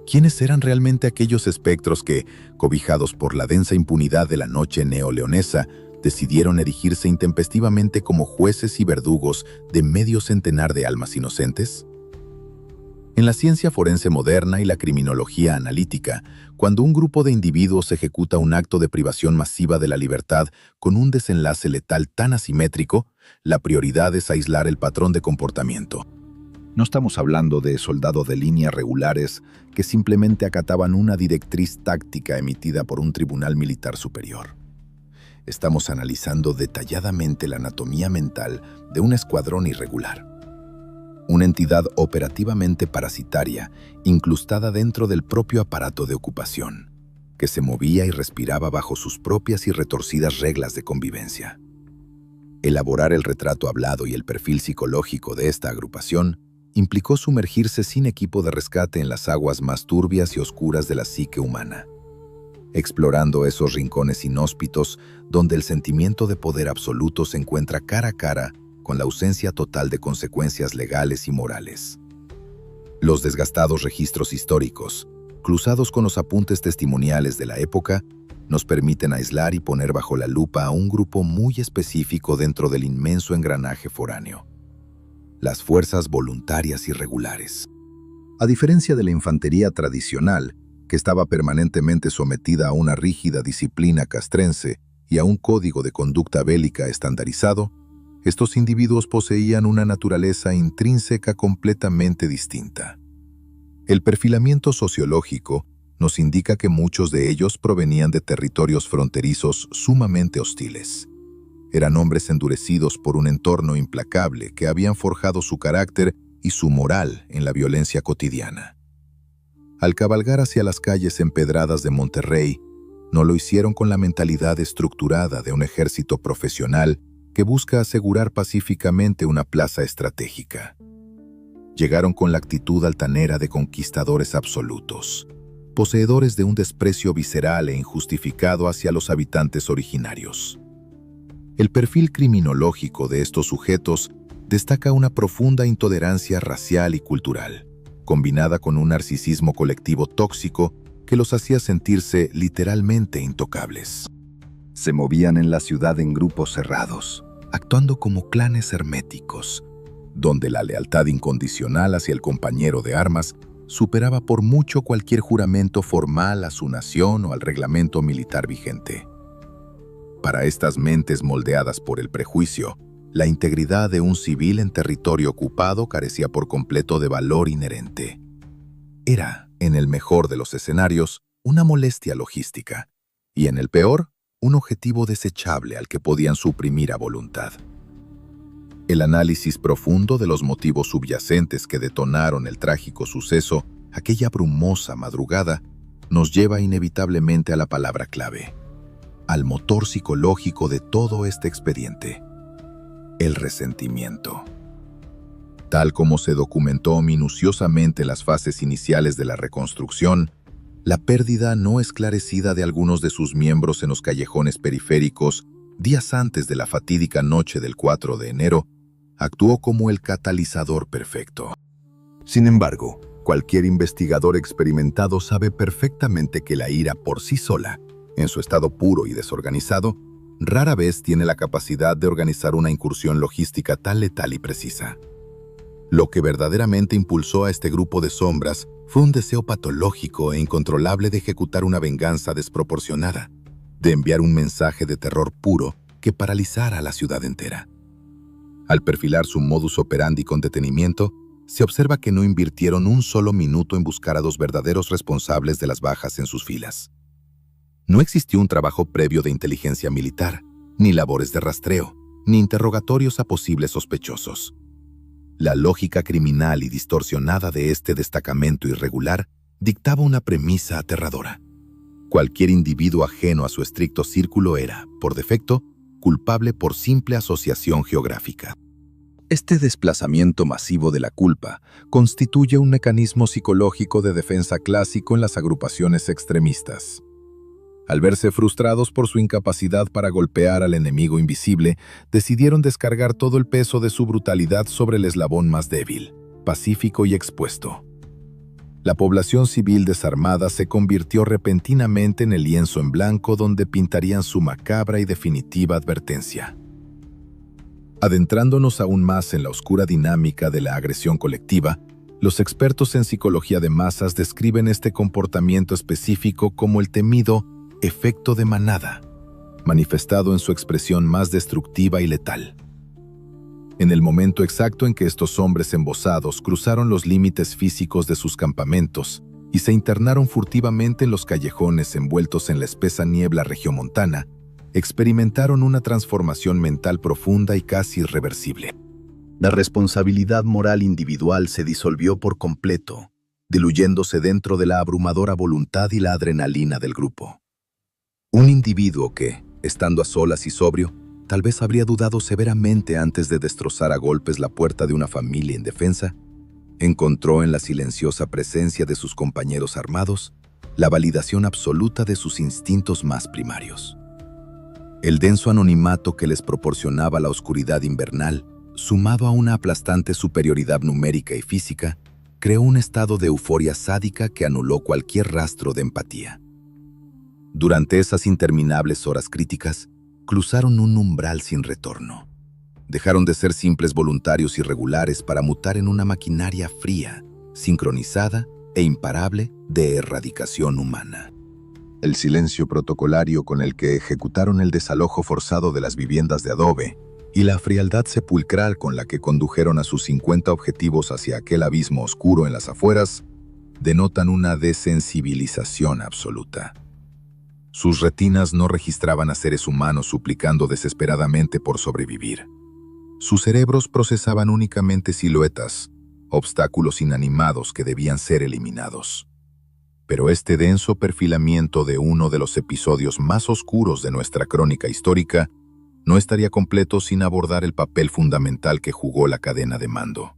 ¿Quiénes eran realmente aquellos espectros que, cobijados por la densa impunidad de la noche neoleonesa, decidieron erigirse intempestivamente como jueces y verdugos de medio centenar de almas inocentes? En la ciencia forense moderna y la criminología analítica, cuando un grupo de individuos ejecuta un acto de privación masiva de la libertad con un desenlace letal tan asimétrico, la prioridad es aislar el patrón de comportamiento. No estamos hablando de soldados de línea regulares que simplemente acataban una directriz táctica emitida por un tribunal militar superior. Estamos analizando detalladamente la anatomía mental de un escuadrón irregular. Una entidad operativamente parasitaria, incrustada dentro del propio aparato de ocupación, que se movía y respiraba bajo sus propias y retorcidas reglas de convivencia. Elaborar el retrato hablado y el perfil psicológico de esta agrupación implicó sumergirse sin equipo de rescate en las aguas más turbias y oscuras de la psique humana, explorando esos rincones inhóspitos donde el sentimiento de poder absoluto se encuentra cara a cara con la ausencia total de consecuencias legales y morales. Los desgastados registros históricos, cruzados con los apuntes testimoniales de la época, nos permiten aislar y poner bajo la lupa a un grupo muy específico dentro del inmenso engranaje foráneo: las fuerzas voluntarias irregulares. A diferencia de la infantería tradicional, que estaba permanentemente sometida a una rígida disciplina castrense y a un código de conducta bélica estandarizado, estos individuos poseían una naturaleza intrínseca completamente distinta. El perfilamiento sociológico nos indica que muchos de ellos provenían de territorios fronterizos sumamente hostiles. Eran hombres endurecidos por un entorno implacable que habían forjado su carácter y su moral en la violencia cotidiana. Al cabalgar hacia las calles empedradas de Monterrey, no lo hicieron con la mentalidad estructurada de un ejército profesional que busca asegurar pacíficamente una plaza estratégica. llegaron con la actitud altanera de conquistadores absolutos, poseedores de un desprecio visceral e injustificado hacia los habitantes originarios. El perfil criminológico de estos sujetos destaca una profunda intolerancia racial y cultural, combinada con un narcisismo colectivo tóxico que los hacía sentirse literalmente intocables. Se movían en la ciudad en grupos cerrados, actuando como clanes herméticos, donde la lealtad incondicional hacia el compañero de armas superaba por mucho cualquier juramento formal a su nación o al reglamento militar vigente. Para estas mentes moldeadas por el prejuicio, la integridad de un civil en territorio ocupado carecía por completo de valor inherente. Era, en el mejor de los escenarios, una molestia logística, y en el peor, un objetivo desechable al que podían suprimir a voluntad. El análisis profundo de los motivos subyacentes que detonaron el trágico suceso aquella brumosa madrugada nos lleva inevitablemente a la palabra clave, al motor psicológico de todo este expediente: el resentimiento. Tal como se documentó minuciosamente en las fases iniciales de la reconstrucción, la pérdida no esclarecida de algunos de sus miembros en los callejones periféricos días antes de la fatídica noche del 4 de enero actuó como el catalizador perfecto. Sin embargo, cualquier investigador experimentado sabe perfectamente que la ira por sí sola, en su estado puro y desorganizado, rara vez tiene la capacidad de organizar una incursión logística tan letal y precisa. Lo que verdaderamente impulsó a este grupo de sombras fue un deseo patológico e incontrolable de ejecutar una venganza desproporcionada, de enviar un mensaje de terror puro que paralizara a la ciudad entera. Al perfilar su modus operandi con detenimiento, se observa que no invirtieron un solo minuto en buscar a los verdaderos responsables de las bajas en sus filas. No existió un trabajo previo de inteligencia militar, ni labores de rastreo, ni interrogatorios a posibles sospechosos. La lógica criminal y distorsionada de este destacamento irregular dictaba una premisa aterradora. Cualquier individuo ajeno a su estricto círculo era, por defecto, culpable por simple asociación geográfica. Este desplazamiento masivo de la culpa constituye un mecanismo psicológico de defensa clásico en las agrupaciones extremistas. Al verse frustrados por su incapacidad para golpear al enemigo invisible, decidieron descargar todo el peso de su brutalidad sobre el eslabón más débil, pacífico y expuesto. La población civil desarmada se convirtió repentinamente en el lienzo en blanco donde pintarían su macabra y definitiva advertencia. Adentrándonos aún más en la oscura dinámica de la agresión colectiva, los expertos en psicología de masas describen este comportamiento específico como el temido efecto de manada, manifestado en su expresión más destructiva y letal. En el momento exacto en que estos hombres embosados cruzaron los límites físicos de sus campamentos y se internaron furtivamente en los callejones envueltos en la espesa niebla regiomontana, experimentaron una transformación mental profunda y casi irreversible. La responsabilidad moral individual se disolvió por completo, diluyéndose dentro de la abrumadora voluntad y la adrenalina del grupo. Un individuo que, estando a solas y sobrio, tal vez habría dudado severamente antes de destrozar a golpes la puerta de una familia indefensa, encontró en la silenciosa presencia de sus compañeros armados la validación absoluta de sus instintos más primarios. El denso anonimato que les proporcionaba la oscuridad invernal, sumado a una aplastante superioridad numérica y física, creó un estado de euforia sádica que anuló cualquier rastro de empatía. Durante esas interminables horas críticas, cruzaron un umbral sin retorno. Dejaron de ser simples voluntarios irregulares para mutar en una maquinaria fría, sincronizada e imparable de erradicación humana. El silencio protocolario con el que ejecutaron el desalojo forzado de las viviendas de adobe y la frialdad sepulcral con la que condujeron a sus 50 objetivos hacia aquel abismo oscuro en las afueras denotan una desensibilización absoluta. Sus retinas no registraban a seres humanos suplicando desesperadamente por sobrevivir. Sus cerebros procesaban únicamente siluetas, obstáculos inanimados que debían ser eliminados. Pero este denso perfilamiento de uno de los episodios más oscuros de nuestra crónica histórica no estaría completo sin abordar el papel fundamental que jugó la cadena de mando.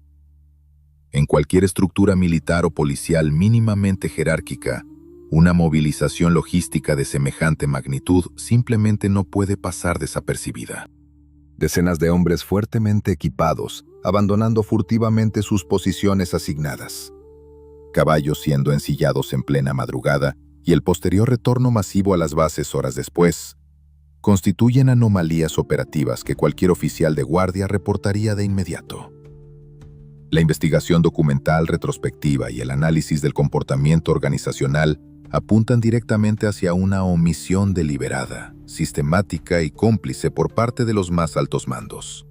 En cualquier estructura militar o policial mínimamente jerárquica, una movilización logística de semejante magnitud simplemente no puede pasar desapercibida. Decenas de hombres fuertemente equipados, abandonando furtivamente sus posiciones asignadas. Caballos siendo ensillados en plena madrugada y el posterior retorno masivo a las bases horas después, constituyen anomalías operativas que cualquier oficial de guardia reportaría de inmediato. La investigación documental retrospectiva y el análisis del comportamiento organizacional apuntan directamente hacia una omisión deliberada, sistemática y cómplice por parte de los más altos mandos.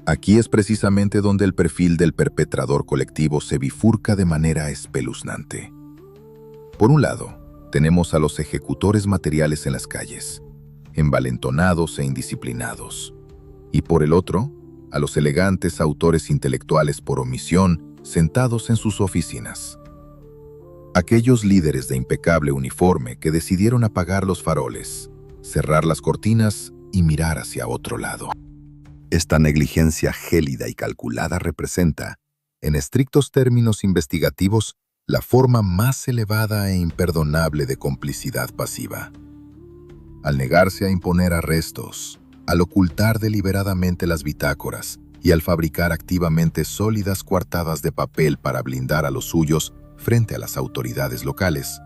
Aquí es precisamente donde el perfil del perpetrador colectivo se bifurca de manera espeluznante. Por un lado, tenemos a los ejecutores materiales en las calles, envalentonados e indisciplinados, y por el otro, a los elegantes autores intelectuales por omisión sentados en sus oficinas. Aquellos líderes de impecable uniforme que decidieron apagar los faroles, cerrar las cortinas y mirar hacia otro lado. Esta negligencia gélida y calculada representa, en estrictos términos investigativos, la forma más elevada e imperdonable de complicidad pasiva. Al negarse a imponer arrestos, al ocultar deliberadamente las bitácoras y al fabricar activamente sólidas coartadas de papel para blindar a los suyos frente a las autoridades locales,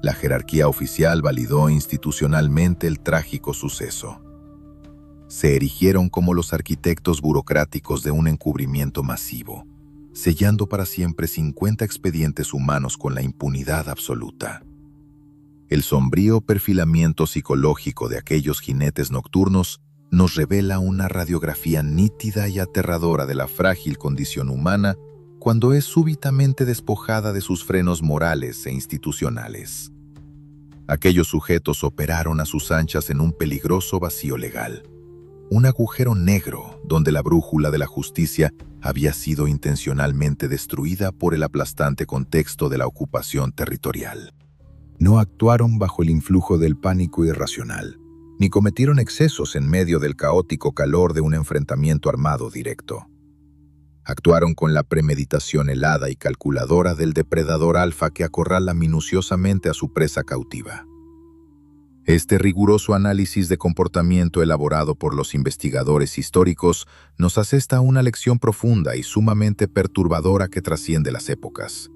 la jerarquía oficial validó institucionalmente el trágico suceso. Se erigieron como los arquitectos burocráticos de un encubrimiento masivo, sellando para siempre 50 expedientes humanos con la impunidad absoluta. El sombrío perfilamiento psicológico de aquellos jinetes nocturnos nos revela una radiografía nítida y aterradora de la frágil condición humana cuando es súbitamente despojada de sus frenos morales e institucionales. Aquellos sujetos operaron a sus anchas en un peligroso vacío legal, un agujero negro donde la brújula de la justicia había sido intencionalmente destruida por el aplastante contexto de la ocupación territorial. No actuaron bajo el influjo del pánico irracional, ni cometieron excesos en medio del caótico calor de un enfrentamiento armado directo. Actuaron con la premeditación helada y calculadora del depredador alfa que acorrala minuciosamente a su presa cautiva. Este riguroso análisis de comportamiento elaborado por los investigadores históricos nos asesta una lección profunda y sumamente perturbadora que trasciende las épocas.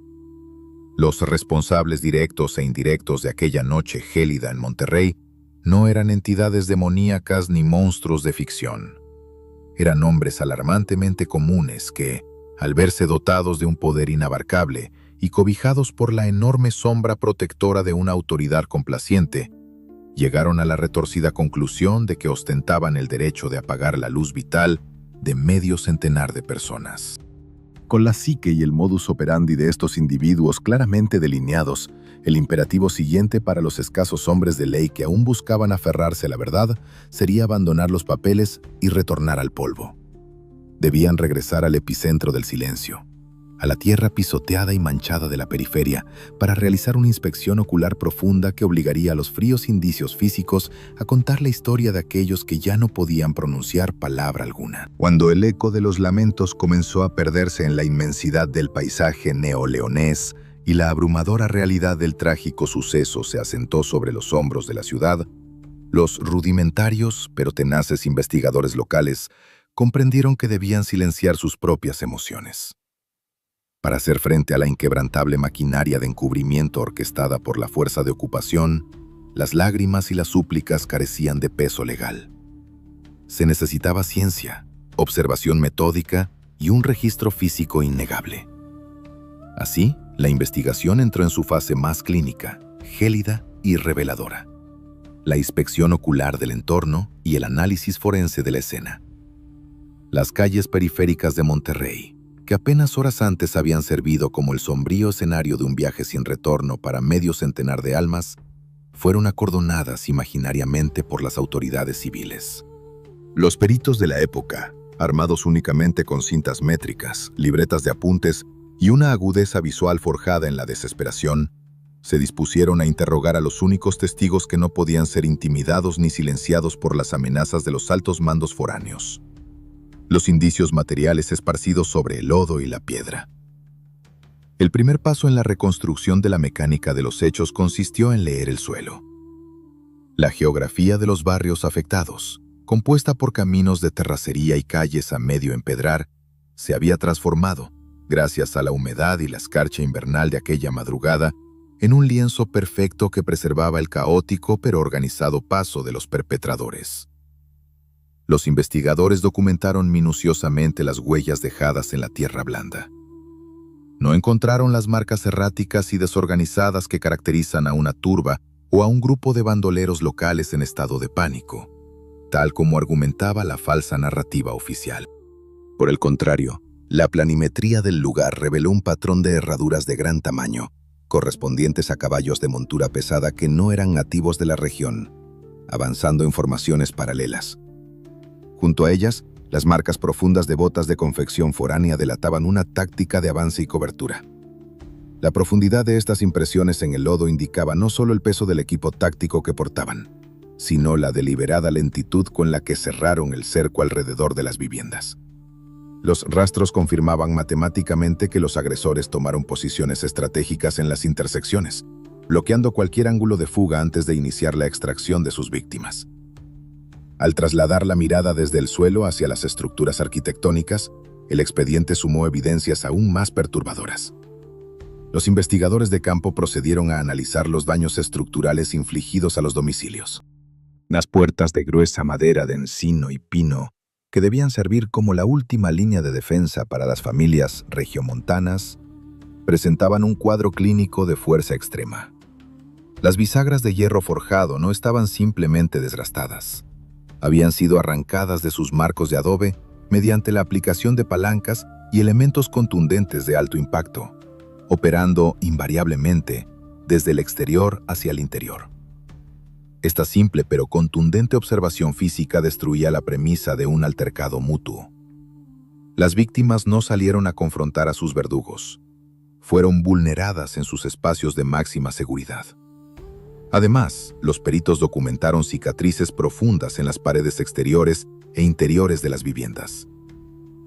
Los responsables directos e indirectos de aquella noche gélida en Monterrey no eran entidades demoníacas ni monstruos de ficción. Eran hombres alarmantemente comunes que, al verse dotados de un poder inabarcable y cobijados por la enorme sombra protectora de una autoridad complaciente, llegaron a la retorcida conclusión de que ostentaban el derecho de apagar la luz vital de medio centenar de personas. Con la psique y el modus operandi de estos individuos claramente delineados, el imperativo siguiente para los escasos hombres de ley que aún buscaban aferrarse a la verdad sería abandonar los papeles y retornar al polvo. Debían regresar al epicentro del silencio, a la tierra pisoteada y manchada de la periferia, para realizar una inspección ocular profunda que obligaría a los fríos indicios físicos a contar la historia de aquellos que ya no podían pronunciar palabra alguna. Cuando el eco de los lamentos comenzó a perderse en la inmensidad del paisaje neoleonés y la abrumadora realidad del trágico suceso se asentó sobre los hombros de la ciudad, los rudimentarios pero tenaces investigadores locales comprendieron que debían silenciar sus propias emociones. Para hacer frente a la inquebrantable maquinaria de encubrimiento orquestada por la fuerza de ocupación, las lágrimas y las súplicas carecían de peso legal. Se necesitaba ciencia, observación metódica y un registro físico innegable. Así, la investigación entró en su fase más clínica, gélida y reveladora. La inspección ocular del entorno y el análisis forense de la escena. Las calles periféricas de Monterrey, que apenas horas antes habían servido como el sombrío escenario de un viaje sin retorno para medio centenar de almas, fueron acordonadas imaginariamente por las autoridades civiles. Los peritos de la época, armados únicamente con cintas métricas, libretas de apuntes y una agudeza visual forjada en la desesperación, se dispusieron a interrogar a los únicos testigos que no podían ser intimidados ni silenciados por las amenazas de los altos mandos foráneos. los indicios materiales esparcidos sobre el lodo y la piedra. El primer paso en la reconstrucción de la mecánica de los hechos consistió en leer el suelo. La geografía de los barrios afectados, compuesta por caminos de terracería y calles a medio empedrar, se había transformado, gracias a la humedad y la escarcha invernal de aquella madrugada, en un lienzo perfecto que preservaba el caótico pero organizado paso de los perpetradores. Los investigadores documentaron minuciosamente las huellas dejadas en la tierra blanda. No encontraron las marcas erráticas y desorganizadas que caracterizan a una turba o a un grupo de bandoleros locales en estado de pánico, tal como argumentaba la falsa narrativa oficial. Por el contrario, la planimetría del lugar reveló un patrón de herraduras de gran tamaño, correspondientes a caballos de montura pesada que no eran nativos de la región, avanzando en formaciones paralelas. Junto a ellas, las marcas profundas de botas de confección foránea delataban una táctica de avance y cobertura. La profundidad de estas impresiones en el lodo indicaba no solo el peso del equipo táctico que portaban, sino la deliberada lentitud con la que cerraron el cerco alrededor de las viviendas. Los rastros confirmaban matemáticamente que los agresores tomaron posiciones estratégicas en las intersecciones, bloqueando cualquier ángulo de fuga antes de iniciar la extracción de sus víctimas. Al trasladar la mirada desde el suelo hacia las estructuras arquitectónicas, el expediente sumó evidencias aún más perturbadoras. Los investigadores de campo procedieron a analizar los daños estructurales infligidos a los domicilios. Las puertas de gruesa madera de encino y pino, que debían servir como la última línea de defensa para las familias regiomontanas, presentaban un cuadro clínico de fuerza extrema. Las bisagras de hierro forjado no estaban simplemente desgastadas. Habían sido arrancadas de sus marcos de adobe mediante la aplicación de palancas y elementos contundentes de alto impacto, operando invariablemente desde el exterior hacia el interior. Esta simple pero contundente observación física destruía la premisa de un altercado mutuo. Las víctimas no salieron a confrontar a sus verdugos. Fueron vulneradas en sus espacios de máxima seguridad. Además, los peritos documentaron cicatrices profundas en las paredes exteriores e interiores de las viviendas.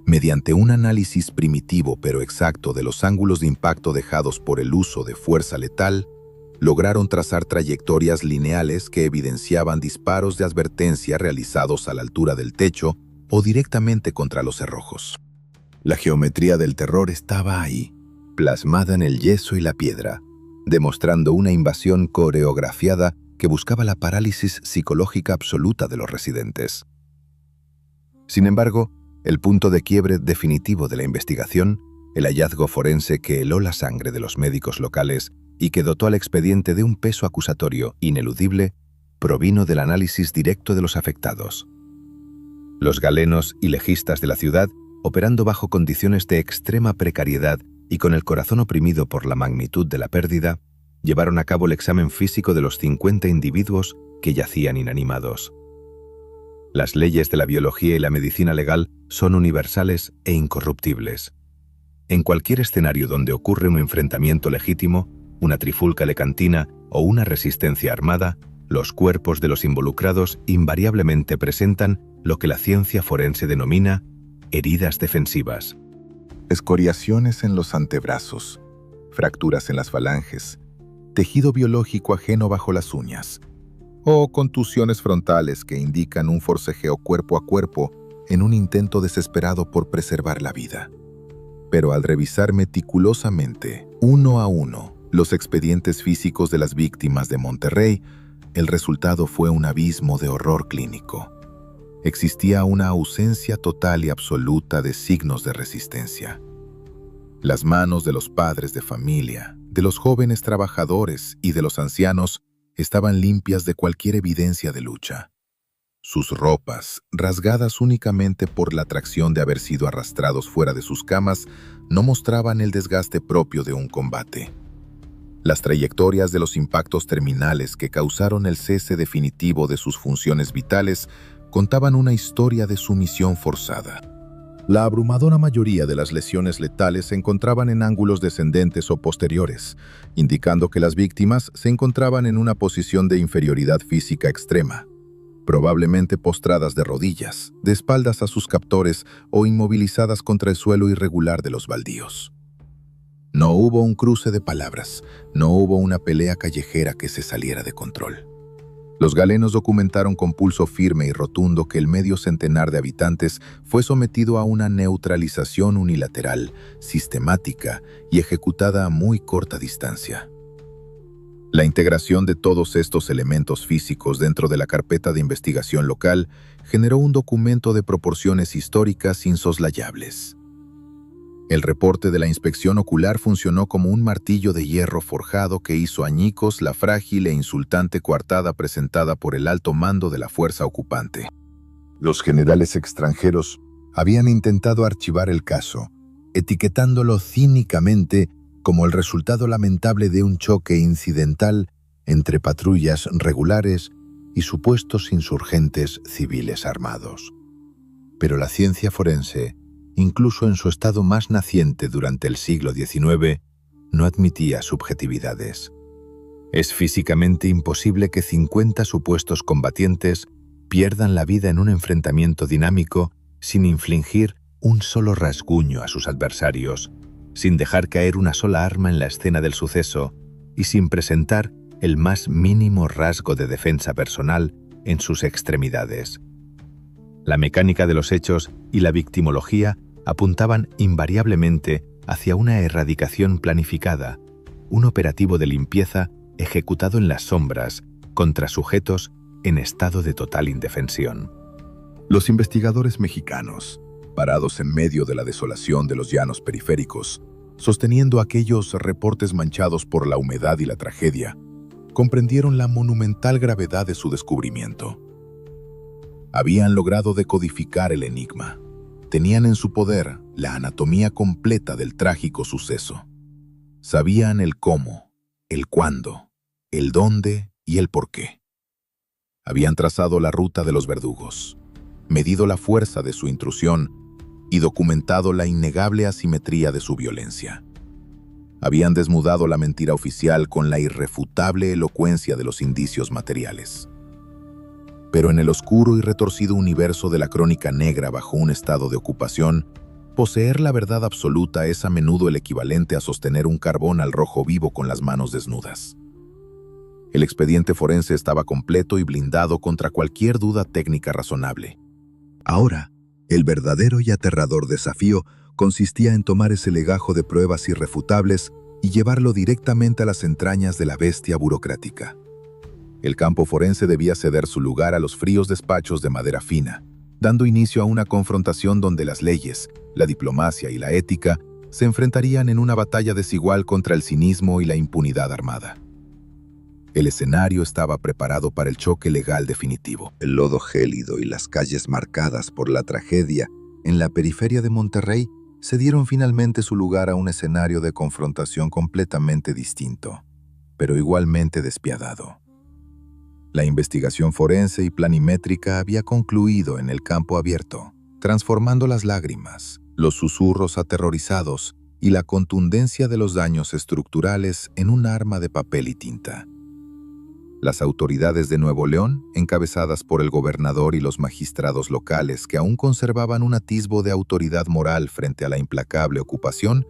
Mediante un análisis primitivo pero exacto de los ángulos de impacto dejados por el uso de fuerza letal, lograron trazar trayectorias lineales que evidenciaban disparos de advertencia realizados a la altura del techo o directamente contra los cerrojos. La geometría del terror estaba ahí, plasmada en el yeso y la piedra, demostrando una invasión coreografiada que buscaba la parálisis psicológica absoluta de los residentes. Sin embargo, el punto de quiebre definitivo de la investigación, el hallazgo forense que heló la sangre de los médicos locales y que dotó al expediente de un peso acusatorio ineludible, provino del análisis directo de los afectados. Los galenos y legistas de la ciudad, operando bajo condiciones de extrema precariedad y con el corazón oprimido por la magnitud de la pérdida, llevaron a cabo el examen físico de los 50 individuos que yacían inanimados. Las leyes de la biología y la medicina legal son universales e incorruptibles. En cualquier escenario donde ocurre un enfrentamiento legítimo, una trifulca lecantina o una resistencia armada, los cuerpos de los involucrados invariablemente presentan lo que la ciencia forense denomina heridas defensivas. Escoriaciones en los antebrazos, fracturas en las falanges, tejido biológico ajeno bajo las uñas, o contusiones frontales que indican un forcejeo cuerpo a cuerpo en un intento desesperado por preservar la vida. Pero al revisar meticulosamente, uno a uno, los expedientes físicos de las víctimas de Monterrey, el resultado fue un abismo de horror clínico. Existía una ausencia total y absoluta de signos de resistencia. Las manos de los padres de familia, de los jóvenes trabajadores y de los ancianos estaban limpias de cualquier evidencia de lucha. Sus ropas, rasgadas únicamente por la atracción de haber sido arrastrados fuera de sus camas, no mostraban el desgaste propio de un combate. Las trayectorias de los impactos terminales que causaron el cese definitivo de sus funciones vitales contaban una historia de sumisión forzada. La abrumadora mayoría de las lesiones letales se encontraban en ángulos descendentes o posteriores, indicando que las víctimas se encontraban en una posición de inferioridad física extrema. probablemente postradas de rodillas, de espaldas a sus captores o inmovilizadas contra el suelo irregular de los baldíos. No hubo un cruce de palabras, no hubo una pelea callejera que se saliera de control. Los galenos documentaron con pulso firme y rotundo que el medio centenar de habitantes fue sometido a una neutralización unilateral, sistemática y ejecutada a muy corta distancia. La integración de todos estos elementos físicos dentro de la carpeta de investigación local generó un documento de proporciones históricas insoslayables. El reporte de la inspección ocular funcionó como un martillo de hierro forjado que hizo añicos la frágil e insultante coartada presentada por el alto mando de la fuerza ocupante. Los generales extranjeros habían intentado archivar el caso, etiquetándolo cínicamente como el resultado lamentable de un choque incidental entre patrullas regulares y supuestos insurgentes civiles armados. Pero la ciencia forense, incluso en su estado más naciente durante el siglo XIX, no admitía subjetividades. Es físicamente imposible que 50 supuestos combatientes pierdan la vida en un enfrentamiento dinámico sin infligir un solo rasguño a sus adversarios, sin dejar caer una sola arma en la escena del suceso y sin presentar el más mínimo rasgo de defensa personal en sus extremidades. La mecánica de los hechos y la victimología apuntaban invariablemente hacia una erradicación planificada, un operativo de limpieza ejecutado en las sombras contra sujetos en estado de total indefensión. Los investigadores mexicanos, parados en medio de la desolación de los llanos periféricos, sosteniendo aquellos reportes manchados por la humedad y la tragedia, comprendieron la monumental gravedad de su descubrimiento. Habían logrado decodificar el enigma. Tenían en su poder la anatomía completa del trágico suceso. Sabían el cómo, el cuándo, el dónde y el por qué. Habían trazado la ruta de los verdugos, medido la fuerza de su intrusión y documentado la innegable asimetría de su violencia. Habían desnudado la mentira oficial con la irrefutable elocuencia de los indicios materiales. Pero en el oscuro y retorcido universo de la crónica negra bajo un estado de ocupación, poseer la verdad absoluta es a menudo el equivalente a sostener un carbón al rojo vivo con las manos desnudas. El expediente forense estaba completo y blindado contra cualquier duda técnica razonable. Ahora, el verdadero y aterrador desafío consistía en tomar ese legajo de pruebas irrefutables y llevarlo directamente a las entrañas de la bestia burocrática. El campo forense debía ceder su lugar a los fríos despachos de madera fina, dando inicio a una confrontación donde las leyes, la diplomacia y la ética se enfrentarían en una batalla desigual contra el cinismo y la impunidad armada. El escenario estaba preparado para el choque legal definitivo. El lodo gélido y las calles marcadas por la tragedia en la periferia de Monterrey cedieron finalmente su lugar a un escenario de confrontación completamente distinto, pero igualmente despiadado. La investigación forense y planimétrica había concluido en el campo abierto, transformando las lágrimas, los susurros aterrorizados y la contundencia de los daños estructurales en un arma de papel y tinta. Las autoridades de Nuevo León, encabezadas por el gobernador y los magistrados locales que aún conservaban un atisbo de autoridad moral frente a la implacable ocupación,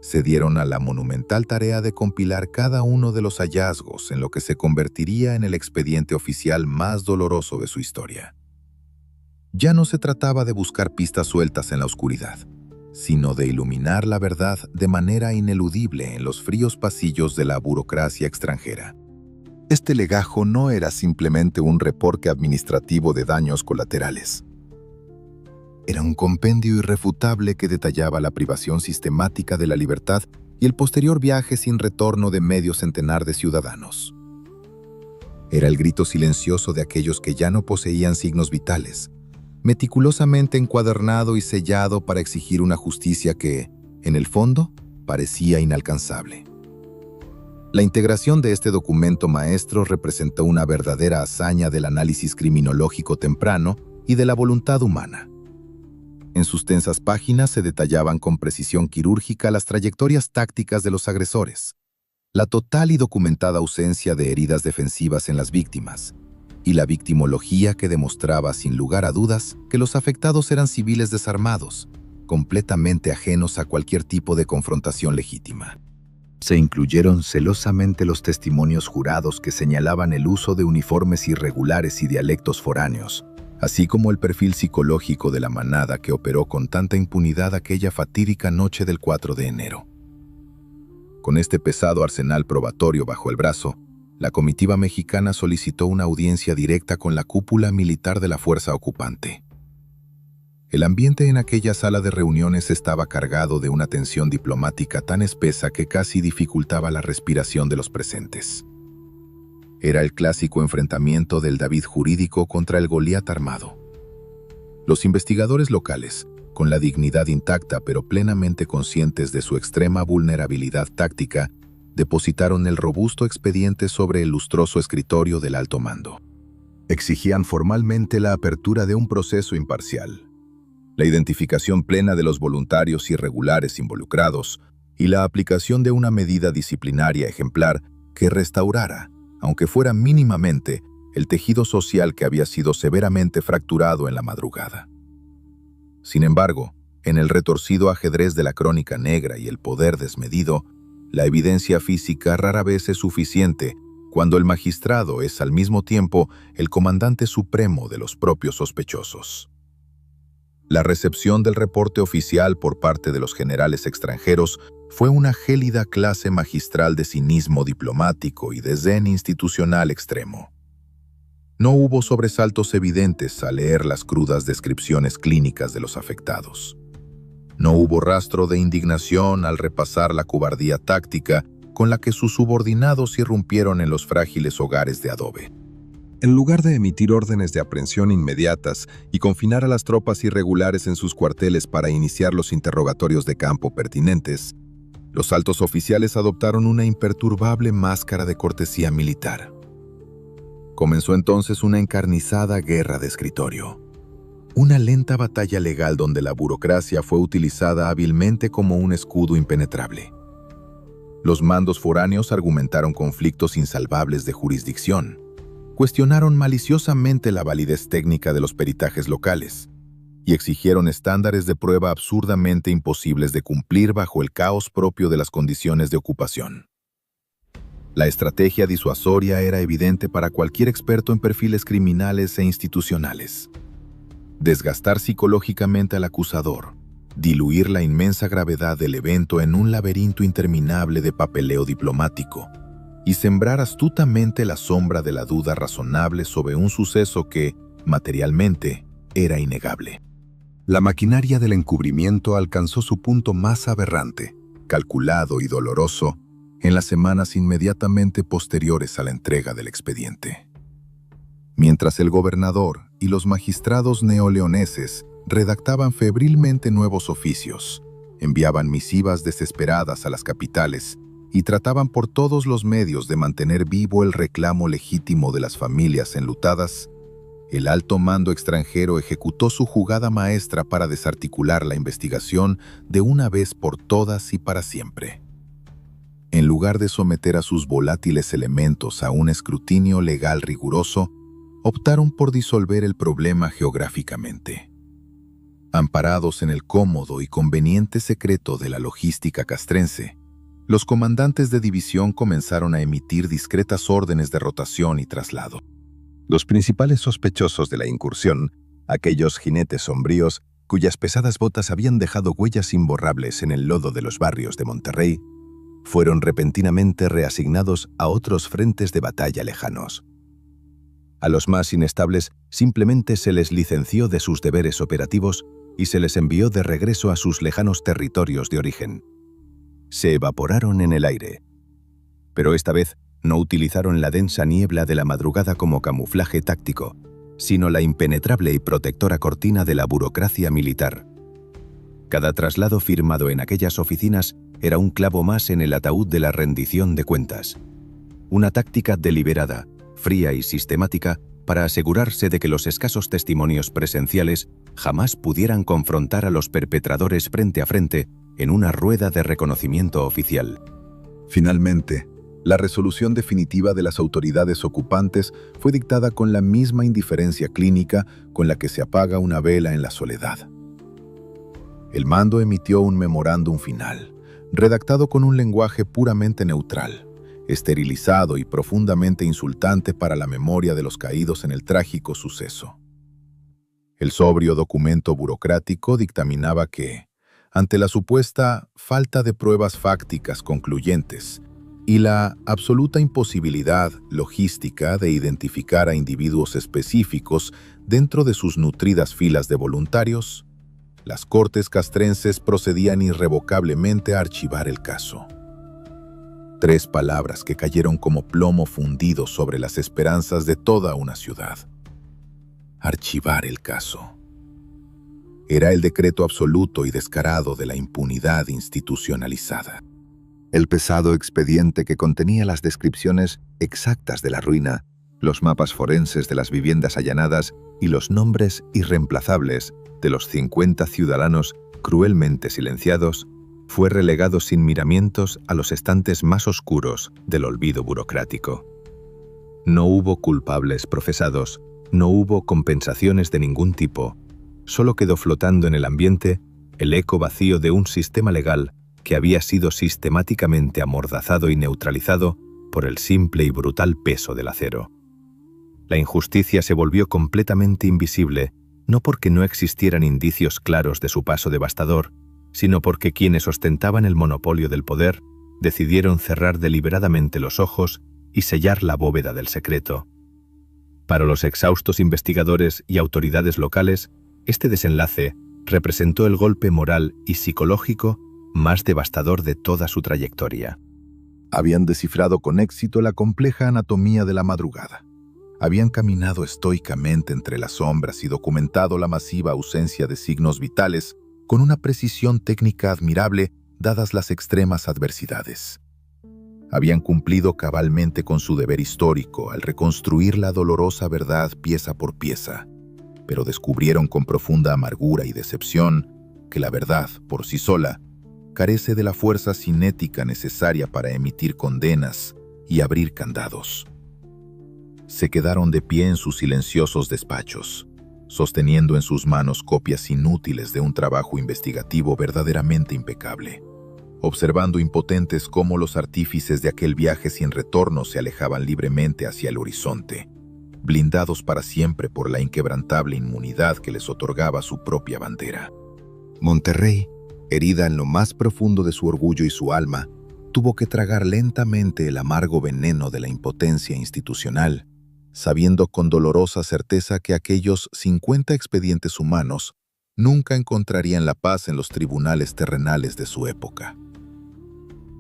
se dieron a la monumental tarea de compilar cada uno de los hallazgos en lo que se convertiría en el expediente oficial más doloroso de su historia. Ya no se trataba de buscar pistas sueltas en la oscuridad, sino de iluminar la verdad de manera ineludible en los fríos pasillos de la burocracia extranjera. Este legajo no era simplemente un reporte administrativo de daños colaterales. Era un compendio irrefutable que detallaba la privación sistemática de la libertad y el posterior viaje sin retorno de medio centenar de ciudadanos. Era el grito silencioso de aquellos que ya no poseían signos vitales, meticulosamente encuadernado y sellado para exigir una justicia que, en el fondo, parecía inalcanzable. La integración de este documento maestro representó una verdadera hazaña del análisis criminológico temprano y de la voluntad humana. En sus tensas páginas se detallaban con precisión quirúrgica las trayectorias tácticas de los agresores, la total y documentada ausencia de heridas defensivas en las víctimas, y la victimología que demostraba sin lugar a dudas que los afectados eran civiles desarmados, completamente ajenos a cualquier tipo de confrontación legítima. Se incluyeron celosamente los testimonios jurados que señalaban el uso de uniformes irregulares y dialectos foráneos, así como el perfil psicológico de la manada que operó con tanta impunidad aquella fatídica noche del 4 de enero. Con este pesado arsenal probatorio bajo el brazo, la comitiva mexicana solicitó una audiencia directa con la cúpula militar de la fuerza ocupante. El ambiente en aquella sala de reuniones estaba cargado de una tensión diplomática tan espesa que casi dificultaba la respiración de los presentes. Era el clásico enfrentamiento del David jurídico contra el Goliat armado. Los investigadores locales, con la dignidad intacta pero plenamente conscientes de su extrema vulnerabilidad táctica, depositaron el robusto expediente sobre el lustroso escritorio del alto mando. Exigían formalmente la apertura de un proceso imparcial, la identificación plena de los voluntarios irregulares involucrados y la aplicación de una medida disciplinaria ejemplar que restaurara, aunque fuera mínimamente, el tejido social que había sido severamente fracturado en la madrugada. Sin embargo, en el retorcido ajedrez de la crónica negra y el poder desmedido, la evidencia física rara vez es suficiente cuando el magistrado es al mismo tiempo el comandante supremo de los propios sospechosos. La recepción del reporte oficial por parte de los generales extranjeros fue una gélida clase magistral de cinismo diplomático y desdén institucional extremo. No hubo sobresaltos evidentes al leer las crudas descripciones clínicas de los afectados. No hubo rastro de indignación al repasar la cobardía táctica con la que sus subordinados irrumpieron en los frágiles hogares de adobe. En lugar de emitir órdenes de aprehensión inmediatas y confinar a las tropas irregulares en sus cuarteles para iniciar los interrogatorios de campo pertinentes, los altos oficiales adoptaron una imperturbable máscara de cortesía militar. Comenzó entonces una encarnizada guerra de escritorio. Una lenta batalla legal donde la burocracia fue utilizada hábilmente como un escudo impenetrable. Los mandos foráneos argumentaron conflictos insalvables de jurisdicción. Cuestionaron maliciosamente la validez técnica de los peritajes locales y exigieron estándares de prueba absurdamente imposibles de cumplir bajo el caos propio de las condiciones de ocupación. La estrategia disuasoria era evidente para cualquier experto en perfiles criminales e institucionales. Desgastar psicológicamente al acusador, diluir la inmensa gravedad del evento en un laberinto interminable de papeleo diplomático, y sembrar astutamente la sombra de la duda razonable sobre un suceso que, materialmente, era innegable. La maquinaria del encubrimiento alcanzó su punto más aberrante, calculado y doloroso, en las semanas inmediatamente posteriores a la entrega del expediente. Mientras el gobernador y los magistrados neoleoneses redactaban febrilmente nuevos oficios, enviaban misivas desesperadas a las capitales y trataban por todos los medios de mantener vivo el reclamo legítimo de las familias enlutadas, el alto mando extranjero ejecutó su jugada maestra para desarticular la investigación de una vez por todas y para siempre. En lugar de someter a sus volátiles elementos a un escrutinio legal riguroso, optaron por disolver el problema geográficamente. Amparados en el cómodo y conveniente secreto de la logística castrense, los comandantes de división comenzaron a emitir discretas órdenes de rotación y traslado. Los principales sospechosos de la incursión, aquellos jinetes sombríos cuyas pesadas botas habían dejado huellas imborrables en el lodo de los barrios de Monterrey, fueron repentinamente reasignados a otros frentes de batalla lejanos. A los más inestables simplemente se les licenció de sus deberes operativos y se les envió de regreso a sus lejanos territorios de origen. Se evaporaron en el aire. Pero esta vez no utilizaron la densa niebla de la madrugada como camuflaje táctico, sino la impenetrable y protectora cortina de la burocracia militar. Cada traslado firmado en aquellas oficinas era un clavo más en el ataúd de la rendición de cuentas. Una táctica deliberada, fría y sistemática para asegurarse de que los escasos testimonios presenciales jamás pudieran confrontar a los perpetradores frente a frente en una rueda de reconocimiento oficial. Finalmente, La resolución definitiva de las autoridades ocupantes fue dictada con la misma indiferencia clínica con la que se apaga una vela en la soledad. El mando emitió un memorándum final, redactado con un lenguaje puramente neutral, esterilizado y profundamente insultante para la memoria de los caídos en el trágico suceso. El sobrio documento burocrático dictaminaba que, ante la supuesta falta de pruebas fácticas concluyentes y la absoluta imposibilidad logística de identificar a individuos específicos dentro de sus nutridas filas de voluntarios, las Cortes castrenses procedían irrevocablemente a archivar el caso. 3 palabras que cayeron como plomo fundido sobre las esperanzas de toda una ciudad. Archivar el caso. Era el decreto absoluto y descarado de la impunidad institucionalizada. El pesado expediente que contenía las descripciones exactas de la ruina, los mapas forenses de las viviendas allanadas y los nombres irreemplazables de los 50 ciudadanos cruelmente silenciados, fue relegado sin miramientos a los estantes más oscuros del olvido burocrático. No hubo culpables procesados, no hubo compensaciones de ningún tipo, solo quedó flotando en el ambiente el eco vacío de un sistema legal que había sido sistemáticamente amordazado y neutralizado por el simple y brutal peso del acero. La injusticia se volvió completamente invisible, no porque no existieran indicios claros de su paso devastador, sino porque quienes ostentaban el monopolio del poder decidieron cerrar deliberadamente los ojos y sellar la bóveda del secreto. Para los exhaustos investigadores y autoridades locales, este desenlace representó el golpe moral y psicológico más devastador de toda su trayectoria. Habían descifrado con éxito la compleja anatomía de la madrugada. Habían caminado estoicamente entre las sombras y documentado la masiva ausencia de signos vitales con una precisión técnica admirable dadas las extremas adversidades. Habían cumplido cabalmente con su deber histórico al reconstruir la dolorosa verdad pieza por pieza, pero descubrieron con profunda amargura y decepción que la verdad, por sí sola, carece de la fuerza cinética necesaria para emitir condenas y abrir candados. Se quedaron de pie en sus silenciosos despachos, sosteniendo en sus manos copias inútiles de un trabajo investigativo verdaderamente impecable, observando impotentes cómo los artífices de aquel viaje sin retorno se alejaban libremente hacia el horizonte, blindados para siempre por la inquebrantable inmunidad que les otorgaba su propia bandera. Monterrey, herida en lo más profundo de su orgullo y su alma, tuvo que tragar lentamente el amargo veneno de la impotencia institucional, sabiendo con dolorosa certeza que aquellos 50 expedientes humanos nunca encontrarían la paz en los tribunales terrenales de su época.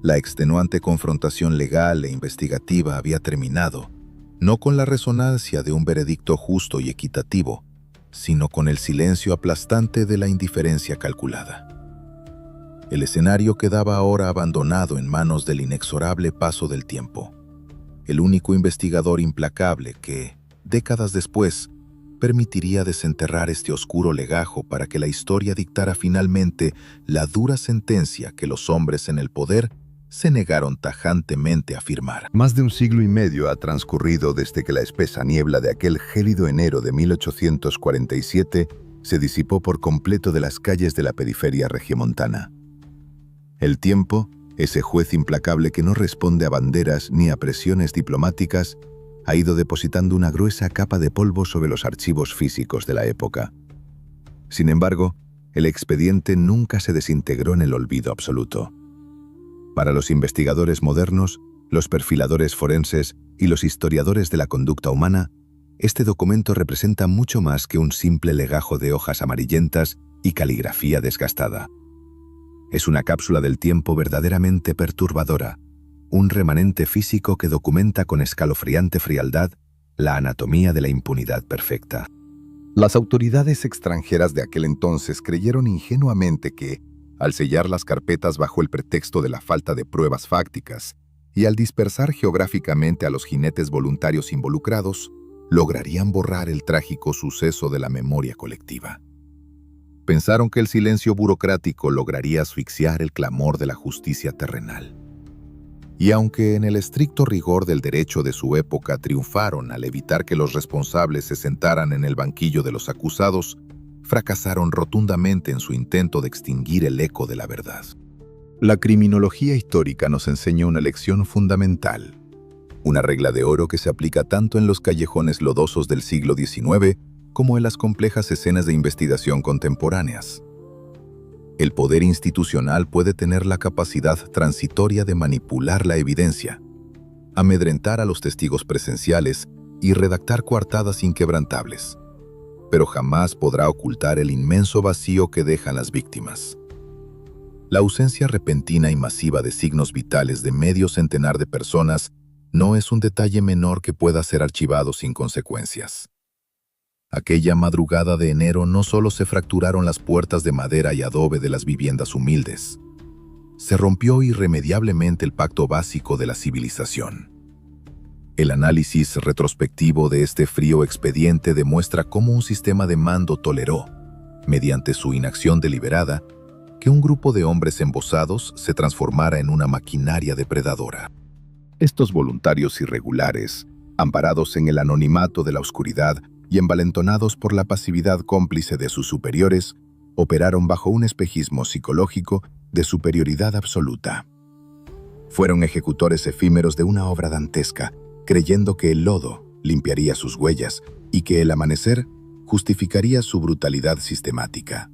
La extenuante confrontación legal e investigativa había terminado, no con la resonancia de un veredicto justo y equitativo, sino con el silencio aplastante de la indiferencia calculada. El escenario quedaba ahora abandonado en manos del inexorable paso del tiempo, el único investigador implacable que, décadas después, permitiría desenterrar este oscuro legajo para que la historia dictara finalmente la dura sentencia que los hombres en el poder se negaron tajantemente a firmar. Más de un siglo y medio ha transcurrido desde que la espesa niebla de aquel gélido enero de 1847 se disipó por completo de las calles de la periferia regiomontana. El tiempo, ese juez implacable que no responde a banderas ni a presiones diplomáticas, ha ido depositando una gruesa capa de polvo sobre los archivos físicos de la época. Sin embargo, el expediente nunca se desintegró en el olvido absoluto. Para los investigadores modernos, los perfiladores forenses y los historiadores de la conducta humana, este documento representa mucho más que un simple legajo de hojas amarillentas y caligrafía desgastada. Es una cápsula del tiempo verdaderamente perturbadora, un remanente físico que documenta con escalofriante frialdad la anatomía de la impunidad perfecta. Las autoridades extranjeras de aquel entonces creyeron ingenuamente que, al sellar las carpetas bajo el pretexto de la falta de pruebas fácticas y al dispersar geográficamente a los jinetes voluntarios involucrados, lograrían borrar el trágico suceso de la memoria colectiva. Pensaron que el silencio burocrático lograría asfixiar el clamor de la justicia terrenal. Y aunque en el estricto rigor del derecho de su época triunfaron al evitar que los responsables se sentaran en el banquillo de los acusados, fracasaron rotundamente en su intento de extinguir el eco de la verdad. La criminología histórica nos enseña una lección fundamental, una regla de oro que se aplica tanto en los callejones lodosos del siglo XIX como en las complejas escenas de investigación contemporáneas. El poder institucional puede tener la capacidad transitoria de manipular la evidencia, amedrentar a los testigos presenciales y redactar coartadas inquebrantables, pero jamás podrá ocultar el inmenso vacío que dejan las víctimas. La ausencia repentina y masiva de signos vitales de medio centenar de personas no es un detalle menor que pueda ser archivado sin consecuencias. Aquella madrugada de enero no solo se fracturaron las puertas de madera y adobe de las viviendas humildes, se rompió irremediablemente el pacto básico de la civilización. El análisis retrospectivo de este frío expediente demuestra cómo un sistema de mando toleró, mediante su inacción deliberada, que un grupo de hombres embosados se transformara en una maquinaria depredadora. Estos voluntarios irregulares, amparados en el anonimato de la oscuridad y envalentonados por la pasividad cómplice de sus superiores, operaron bajo un espejismo psicológico de superioridad absoluta. Fueron ejecutores efímeros de una obra dantesca, creyendo que el lodo limpiaría sus huellas y que el amanecer justificaría su brutalidad sistemática.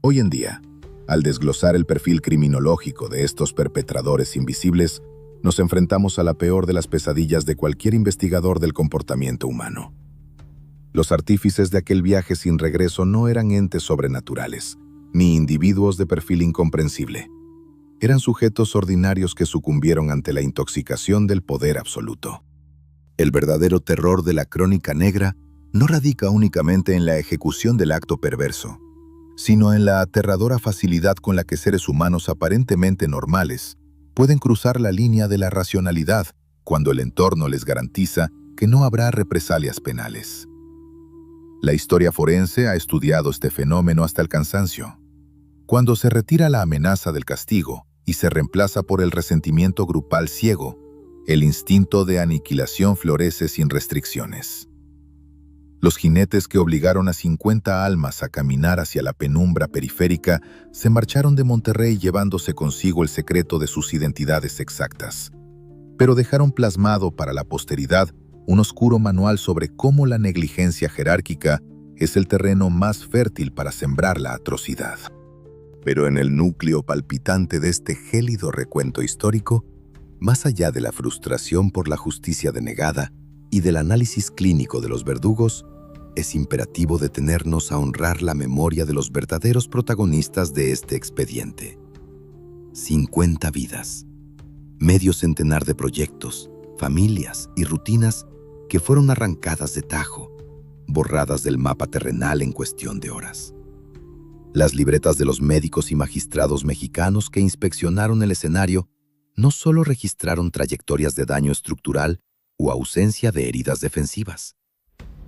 Hoy en día, al desglosar el perfil criminológico de estos perpetradores invisibles, nos enfrentamos a la peor de las pesadillas de cualquier investigador del comportamiento humano. Los artífices de aquel viaje sin regreso no eran entes sobrenaturales, ni individuos de perfil incomprensible. Eran sujetos ordinarios que sucumbieron ante la intoxicación del poder absoluto. El verdadero terror de la crónica negra no radica únicamente en la ejecución del acto perverso, sino en la aterradora facilidad con la que seres humanos aparentemente normales pueden cruzar la línea de la racionalidad cuando el entorno les garantiza que no habrá represalias penales. La historia forense ha estudiado este fenómeno hasta el cansancio. Cuando se retira la amenaza del castigo y se reemplaza por el resentimiento grupal ciego, el instinto de aniquilación florece sin restricciones. Los jinetes que obligaron a 50 almas a caminar hacia la penumbra periférica se marcharon de Monterrey llevándose consigo el secreto de sus identidades exactas, pero dejaron plasmado para la posteridad un oscuro manual sobre cómo la negligencia jerárquica es el terreno más fértil para sembrar la atrocidad. Pero en el núcleo palpitante de este gélido recuento histórico, más allá de la frustración por la justicia denegada y del análisis clínico de los verdugos, es imperativo detenernos a honrar la memoria de los verdaderos protagonistas de este expediente. 50 vidas, medio centenar de proyectos, familias y rutinas que fueron arrancadas de tajo, borradas del mapa terrenal en cuestión de horas. Las libretas de los médicos y magistrados mexicanos que inspeccionaron el escenario no solo registraron trayectorias de daño estructural o ausencia de heridas defensivas,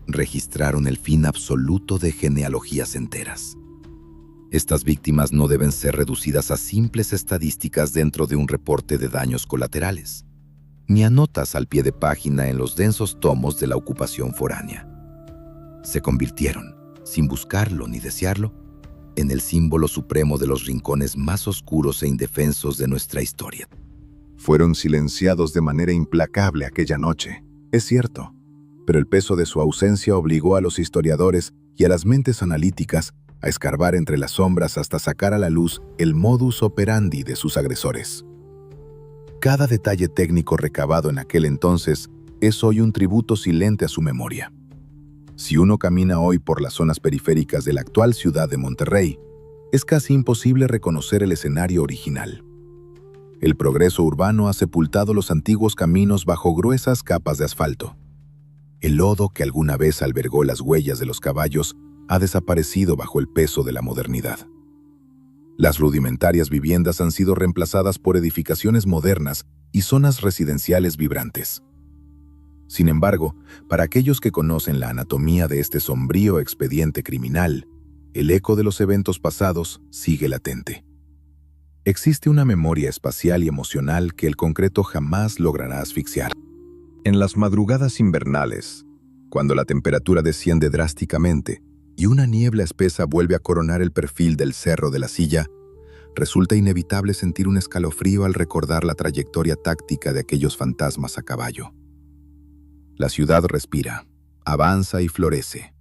registraron el fin absoluto de genealogías enteras. Estas víctimas no deben ser reducidas a simples estadísticas dentro de un reporte de daños colaterales, ni a notas al pie de página en los densos tomos de la ocupación foránea. Se convirtieron, sin buscarlo ni desearlo, en el símbolo supremo de los rincones más oscuros e indefensos de nuestra historia. Fueron silenciados de manera implacable aquella noche, es cierto, pero el peso de su ausencia obligó a los historiadores y a las mentes analíticas a escarbar entre las sombras hasta sacar a la luz el modus operandi de sus agresores. Cada detalle técnico recabado en aquel entonces es hoy un tributo silente a su memoria. Si uno camina hoy por las zonas periféricas de la actual ciudad de Monterrey, es casi imposible reconocer el escenario original. El progreso urbano ha sepultado los antiguos caminos bajo gruesas capas de asfalto. El lodo que alguna vez albergó las huellas de los caballos ha desaparecido bajo el peso de la modernidad. Las rudimentarias viviendas han sido reemplazadas por edificaciones modernas y zonas residenciales vibrantes. Sin embargo, para aquellos que conocen la anatomía de este sombrío expediente criminal, el eco de los eventos pasados sigue latente. Existe una memoria espacial y emocional que el concreto jamás logrará asfixiar. En las madrugadas invernales, cuando la temperatura desciende drásticamente y una niebla espesa vuelve a coronar el perfil del Cerro de la Silla, resulta inevitable sentir un escalofrío al recordar la trayectoria táctica de aquellos fantasmas a caballo. La ciudad respira, avanza y florece,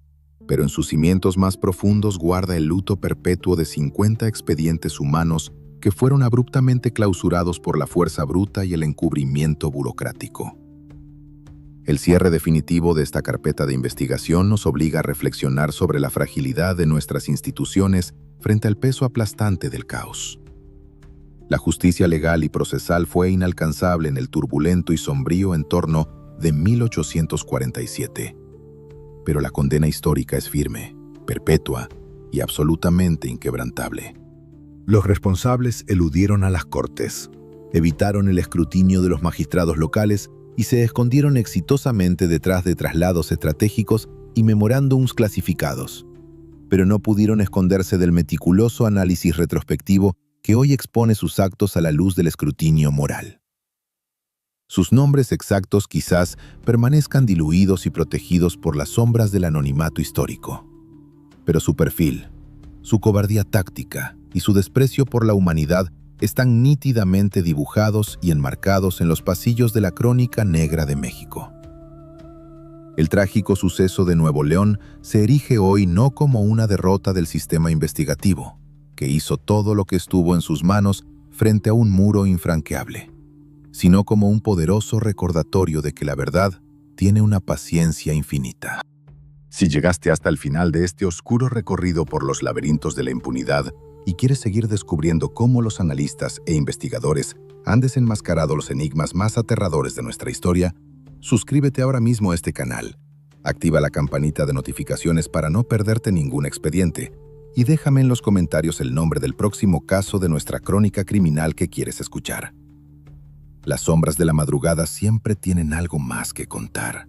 pero en sus cimientos más profundos guarda el luto perpetuo de 50 expedientes humanos que fueron abruptamente clausurados por la fuerza bruta y el encubrimiento burocrático. El cierre definitivo de esta carpeta de investigación nos obliga a reflexionar sobre la fragilidad de nuestras instituciones frente al peso aplastante del caos. La justicia legal y procesal fue inalcanzable en el turbulento y sombrío entorno de 1847. Pero la condena histórica es firme, perpetua y absolutamente inquebrantable. Los responsables eludieron a las cortes, evitaron el escrutinio de los magistrados locales y se escondieron exitosamente detrás de traslados estratégicos y memorándums clasificados. Pero no pudieron esconderse del meticuloso análisis retrospectivo que hoy expone sus actos a la luz del escrutinio moral. Sus nombres exactos quizás permanezcan diluidos y protegidos por las sombras del anonimato histórico. Pero su perfil, su cobardía táctica y su desprecio por la humanidad están nítidamente dibujados y enmarcados en los pasillos de la Crónica Negra de México. El trágico suceso de Nuevo León se erige hoy no como una derrota del sistema investigativo, que hizo todo lo que estuvo en sus manos frente a un muro infranqueable, sino como un poderoso recordatorio de que la verdad tiene una paciencia infinita. Si llegaste hasta el final de este oscuro recorrido por los laberintos de la impunidad y quieres seguir descubriendo cómo los analistas e investigadores han desenmascarado los enigmas más aterradores de nuestra historia, suscríbete ahora mismo a este canal, activa la campanita de notificaciones para no perderte ningún expediente y déjame en los comentarios el nombre del próximo caso de nuestra crónica criminal que quieres escuchar. Las sombras de la madrugada siempre tienen algo más que contar.